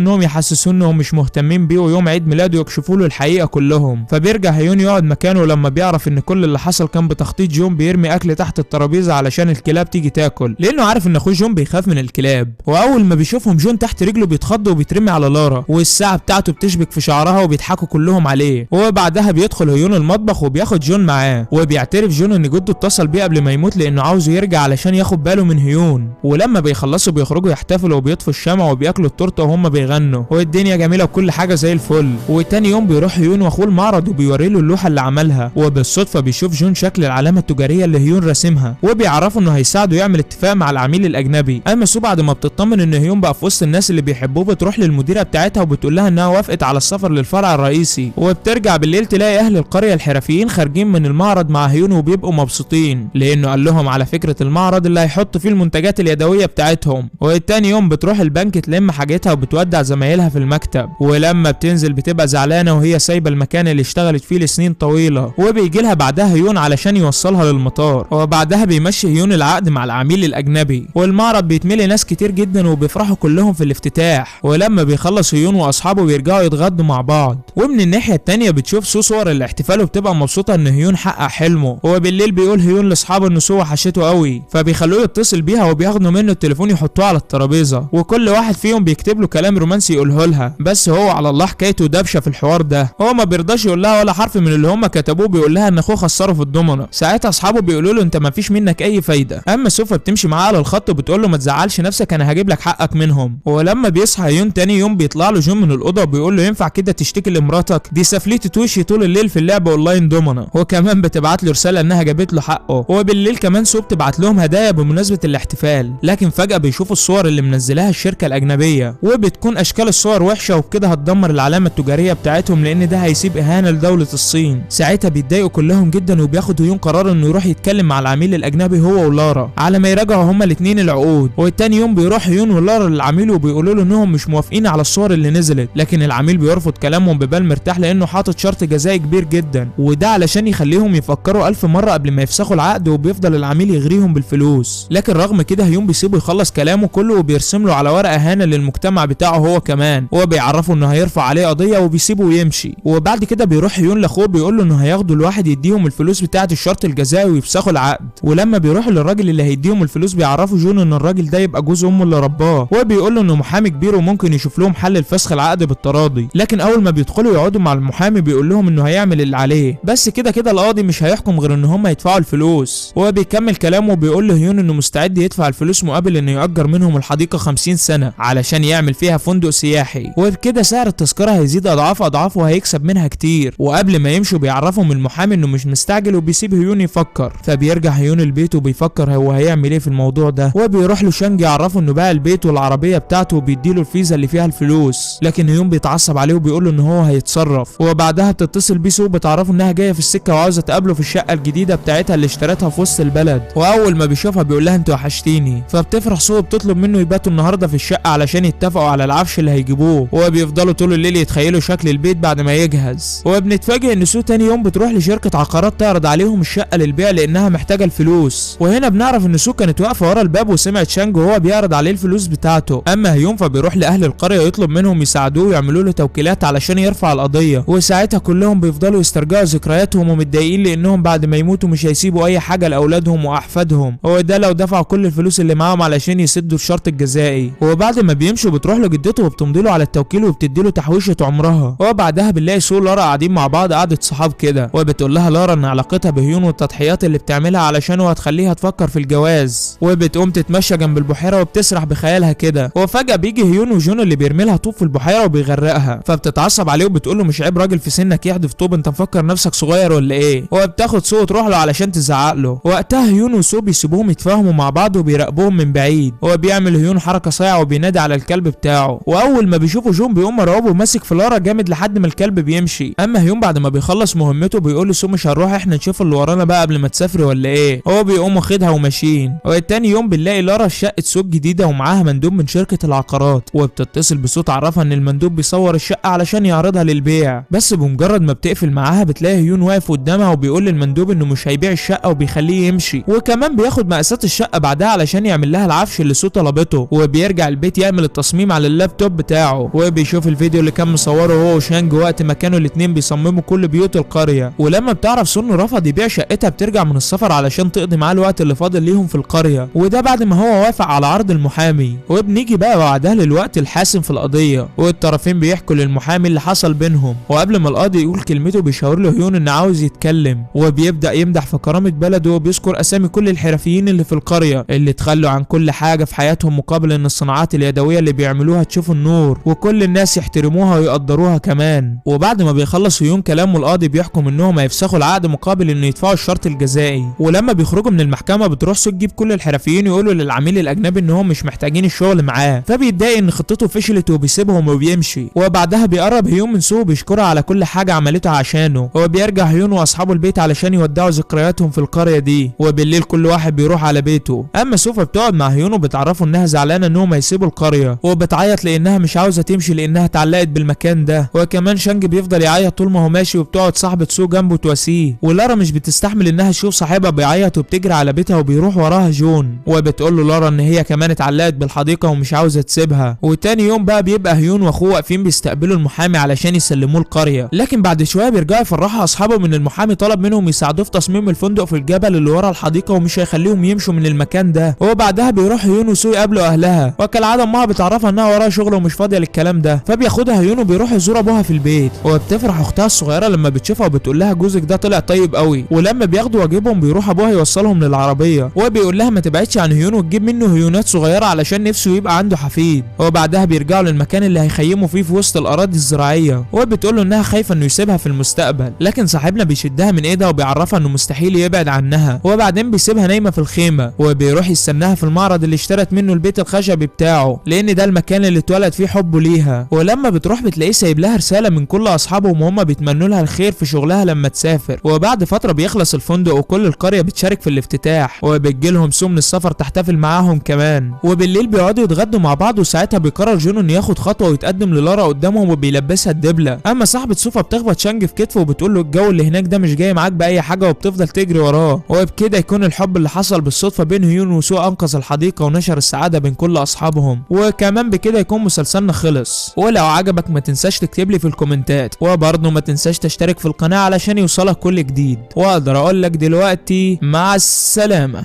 انهم يحسسوه انهم مش مهتمين بيه، ويوم عيد ميلاده يكشفوا له الحقيقه كلهم. فبيرجع هيون يقعد مكانه لما بيعرف ان كل اللي حصل كان بتخطيط جون بيرمي اكل تحت الترابيزه علشان الكلاب تيجي تاكل، لانه عارف ان اخوه جون بيخاف من الكلاب. واول ما بيشوفهم جون تحت رجله بيتخض وبيترمي على لارا، والساعه بتاعته بتشبك في شعرها وبيضحكوا كلهم عليه. وبعدها بيدخل هيون المطبخ وبياخد جون معاه، وبيعترف جون ان جده اتصل بيه قبل ما يموت لانه عاوزه يرجع علشان ياخد باله من هيون. ولما بيخلصوا بيخرجوا يحتفلوا وبيطفوا الشمع وبياكلوا التورته وهم بيغنوا، والدنيا جميله وكل حاجه زي الفل. وتاني يوم بيروح هيون واخوه المعرض وبيوري له اللوحه اللي عملها، وبالصدفه بيشوف جون شكل العلامه التجاريه اللي هيون راسمها، وبيعرفوا انه هيساعده يعمل اتفاق مع العميل الاجنبي. اما سو بعد ما بتطمن ان هيون بقى في وسط الناس اللي بيحبوه بتروح للمديره بتاعتها وبتقول لها انها وافقت على السفر للفرع الرئيسي. وبترجع بالليل تلاقي اهل القريه الحرفيين خارجين من المعرض مع هيون وبيبقوا مبسوطين لانه قال لهم على فكره المعرض اللي هيحط فيه المنتجات اليدويه بتاعتهم. والتاني يوم بتروح البنك تلم حاجتها وبتودع زمايلها في المكتب، ولما بتنزل بتبقى زعلانه وهي سايبه المكان اللي اشتغلت فيه لسنين طويله. وبيجي لها بعدها هيون علشان يوصلها للمطار، وبعدها بيمشي هيون العقد مع العميل الاجنبي. والمعرض بيتملي ناس كتير جدا وبيفرحوا كلهم في الافتتاح. ولما بيخلص هيون واصحابه بيرجعوا يتغدوا مع بعض. ومن الناحيه التانيه بتشوف سو صور الاحتفال وبتبقى مبسوطه ان هيون حقق حلمه. وبالليل بيقول هيون لاصحابه ان سو وحشته قوي، فبيخلوه يتصل بيها وبياخدوا منه التليفون يحطوه على الترابيزه، وكل واحد فيهم بيكتب له كلام رومانسي يقوله لها. بس هو على الله حكايته دبشه في الحوار ده، هو ما بيرضاش يقول لها ولا حرف من اللي هم كتبوه. بيقول لها ان اخوه خسره في الضمنه. ساعتها اصحابه بيقولوا له انت ما فيش منك اي فايده. اما سوفا بتمشي معاه على الخط وبتقول له ما تزعلش نفسك انا هجيب لك حقك منهم. ولما بيصحى هيون تاني يوم بيطلع له جون من الاوضه وبيقول له ينفع كده تشتكي لمراتك؟ دي سفليتة وشي طول الليل في اللعبه اونلاين دومنا. وكمان بتبعت له رساله انها جابت له حقه. وبالليل كمان سو بتبعت لهم هدايا بمناسبه الاحتفال، لكن فجاه بيشوفوا الصور اللي منزلاها الشركه الاجنبيه، وبتكون اشكال الصور وحشه وبكده هتدمر العلامه التجاريه بتاعتهم لان ده هيسيب اهانه لدوله الصين. ساعتها بيتضايقوا كلهم جدا وبياخد هيون قرار انه يروح يتكلم مع العميل الاجنبي هو ولارا على ما يراجعوا هما الاثنين العقود. والتاني يوم بيروح هيون ولارا للعميل وبيقولوا له انهم مش موافقين على الصور اللي نزلت، لكن العميل بيرفض كلامهم ببال مرتاح لانه حاطط شرط جزائي كبير جدا، وده علشان يخليهم يفكروا 1000 مره قبل ما يفسخوا العقد. وبيفضل العميل يغريهم بالفلوس، لكن رغم كده هيون بيسيبه يخلص كلامه كله وبيرسم له على ورقه اهانه للمجتمع بتاعه هو كمان. هو بيعرفه انه هيرفع عليه قضيه وبيسيبه ويمشي. وبعد كده بيروح هيون لاخوه بيقول له انه هياخدوا الواحد يديهم الفلوس بتاعه الشرط الجزائي ويفسخوا العقد. ولما بيروحوا للراجل اللي هيديهم الفلوس بيعرفوا جون ان الراجل ده يبقى جوز امه اللي رباه، وبيقول له انه محامي كبير وممكن يشوف لهم حل لفسخ العقد بالتراضي. لكن اول ما بيدخلوا يقعدوا مع المحامي بيقول لهم انه هيعمل اللي عليه، بس كده القاضي مش هيحكم غير ان هم يدفعوا الفلوس. وبيكمل كلامه وبيقول له هيون انه مستعد يدفع الفلوس مقابل انه يأجر منهم الحديقه 50 سنه علشان يعمل فيها فندق سياحي، وبكده سعر التذكره هيزيد اضعاف وهيكسب منها كتير. وقبل ما يمشوا بيعرفهم المحامي انه مش مستعجل وبيسيب هيون يفكر. فبيرجع هيون البيت وبيفكر هو هيعمل ايه في الموضوع ده. وبيروح له شانج يعرفه انه باع البيت والعربيه بتاعته وبيديله الفيزا اللي فيها الفلوس، لكن هيون بيتعصب عليه وبيقول له ان هو هيتصرف. وبعدها بتتصل بيه سو بتعرفه انها جايه في السكه وعاوزه تقابله في الشقه الجديده بتاعتها اللي اشترتها في وسط البلد. واول ما بيشوفها بيقول لها انت وحشتيني. فبتفرح سو وبتطلب منه يباتوا النهارده في الشقه علشان يتفقوا على العفش اللي هيجيبوه. وبيفضلوا طول الليل يتخيلوا شكل البيت بعد ما يجهز. وبنتفاجئ ان سو تاني يوم بتروح لشركه عقارات تعرض عليهم الشقه للبيع لانها محتاجه الفلوس. وهنا بنعرف ان سو كانت واقفه ورا الباب وسمعت شانج وهو بيعرض عليه الفلوس بتاعته. اما هيون فبيروح لاهل القريه يطلب منهم يساعدوه ويعملوا له توكيلات علشان يرفع القضيه. وساعتها كلهم بيفضلوا يسترجعوا ذكرياتهم ومتضايقين لانهم بعد ما يموتوا مش هيسيبوا اي حاجه لاولادهم واحفادهم، هو ده لو دفعوا كل الفلوس اللي معاهم علشان يسدوا الشرط الجزائي. وبعد ما بيمشوا بتروح له جدته وبتمضي له على التوكيل وبتدي له تحويشه عمرها. وبعدها بنلاقي سو ولارا قاعدين مع بعض قعده صحاب كده، وبتقول لها لارا ان علاقتها بهيون والتضحيات اللي بتعملها علشانه هتخليها تفكر في الجواز. وبتقوم تتمشى جنب البحيره وبتسرح بخيالها كده. وفجاه بيجي هيون وجون اللي بيرمي لها طوب في البحيره وبيغرقها، فبتتعصب عليه وبتقول له مش عيب راجل في سنك يحدف طوب، انت مفكر نفسك صغير ولا ايه؟ وبتاخد سو وتروح له علشان تزعق له. وقتها هيون وسو بيسيبوهم يتفاهموا مع بعض وبيراقبوهم من بعيد. هو بيعمل هيون حركه صايعه وبينادي على الكلب بتاعه. واول ما بيشوفوا جون بيقوم مرعوب وماسك في لارا جامد لحد ما الكلب بيمشي. اما هيون بعد ما بيخلص مهمته بيقول لسو مش هنروح احنا نشوف اللي ورانا بقى قبل ما تسافري ولا ايه؟ هو بيقوم واخدها وماشيين. وتاني يوم بنلاقي لارا في شقه سو جديده ومعاها مندوب من شركه العقارات، وبتتصل بسو تعرفها ان المندوب بيصور الشقه علشان يعرضها للبيع، بس بمجرد ما بتقفل معاها بتلاقي هيون واقف قدامها وبيقول للمندوب انه مش هيبيع الشقه وبيخليه يمشي، وكمان بياخد مقاسات الشقه بعدها علشان يعمل لها العفش اللي سو طلبته، وبيرجع البيت يعمل التصميم على اللابتوب بتاعه، وبيشوف الفيديو اللي كان مصوره هو وشانج وقت ما كانوا الاتنين بيصمموا كل بيوت القريه. ولما بتعرف سو انه رفض يبيع شقتها بترجع من السفر علشان تقضي معاه الوقت اللي فاضل ليهم في القريه، وده بعد ما هو وافق على عرض المحامي. وبنيجي بقى بعدها للوقت الحاسم في القضيه، والطرفين بيحكوا للمحامي اللي حصل بينهم، وقبل ما القاضي يقول كلمته بيشاور له هيون ان عاوز يتكلم، وبيبدا يمدح في كرامه بلده وبيذكر اسامي كل الحرفيين اللي في القريه اللي تخلوا عن كل حاجه في حياتهم مقابل ان الصناعات اليدويه اللي بيعملوها تشوف النور، وكل الناس يحترموها ويقدروها كمان. وبعد ما بيخلص هيون كلامه القاضي بيحكم انهم هيفسخوا العقد مقابل انه يدفعوا الشرط الجزائي. ولما بيخرجوا من المحكمه بتروح سو تجيب كل الحرفيين ويقولوا للعميل الاجنبي انهم مش محتاجين الشغل معاه، فبيتضايق ان خطته فشلت وبيسيبهم وبيمشي. وبعدها بيقرب هيون من سو وبيشكرها على كل حاجه عملتها عشانه، وبيرجع هيون واصحابه البيت علشان يودعوا ذكرياتهم في القريه دي، وبالليل كل واحد بيروح على بيته. اما سو فبتقعد مع هيون وبتعرفه انها زعلانه انهم هيسيبوا القريه، وبتعيط لانها مش عاوزه تمشي لانها اتعلقت بالمكان ده. وكمان شانج بيفضل يعيط طول ما هو ماشي، وبتقعد صاحبه سو جنبه تواسيه. ولارا مش بتستحمل انها تشوف صاحبها بيعيط وبتجري على بيتها وبيروح وراها جون، وبتقول له لارا ان هي كمان اتعلقت بالحديقه ومش عاوزه تسيبها. وتاني يوم بقى بيبقى هيون واخوه واقفين بيستقبلوا المحامي علشان يسلموه القريه، لكن بعد شويه بيرجعوا يفرحوا اصحابهم ان المحامي طلب منهم يساعدوه في تصميم الفندق في الجبل اللي ورا الحديقه ومش هيخليهم يمشوا من المكان ده. وبعدها بيروح هيون وسو يقابلوا اهلها، وكالعاده امها بتعرفها انها وراها شغل ومش فاضيه للكلام ده، فبياخدها هيون وبيروح يزور ابوها في البيت. وبتفرح اختها الصغيره لما بتشوفها وبتقول لها جوزك ده طلع طيب قوي. ولما بياخدوا واجبهم بيروح ابوها يوصلهم للعربيه، وبيقول لها ما تبعدش عن هيون وتجيب منه هيونات صغيره علشان نفسه يبقى عنده حفيد. وبعدها بيرجعوا للمكان اللي هيخيموا فيه في وسط الاراضي الزراعيه، وبتقول له انها خايفه انه يسيبها في المستقبل، لكن صاحبنا بيشدها من ايدها وبيعرفها انه مستحيل يبعد عنها. وبعدين بيسيبها نايمه في الخيمه، وبيروح يستناها في المعرض اللي اشترت منه البيت الخشبي بتاعه، لان ده المكان اللي اتولد فيه حبه ليها. ولما بتروح بتلاقيه سايب لها رساله من كل اصحابهم وهم بيتمنوا لها الخير في شغلها لما تسافر. وبعد فتره بيخلص الفندق وكل القريه بتشارك في الافتتاح، وبتجيلهم سو من السفر تحتفل معاهم كمان. وبالليل بيقعدوا يتغدوا مع بعض، وساعتها بيقرر جون انه ياخد خطوه ويتقدم للارا قدامهم وبيلبسها الدبله. اما صاحبه سوفا بتخبط شانج في كتفه وبتقول له الجو اللي هناك ده مش جاي معاك باي حاجه، وبتفضل تجري وراه. وبكده يكون الحب اللي حصل بالصدفه بين هيون وسو انقذ الحديقه ونشر السعاده بين كل اصحابهم. وكمان بكده يكون مسلسلنا خلص. ولو عجبك ما تنساش تكتب لي في الكومنتات، وبرضه ما تنساش تشترك في القناه علشان يوصلك كل جديد. واقدر اقول لك دلوقتي مع السلامه.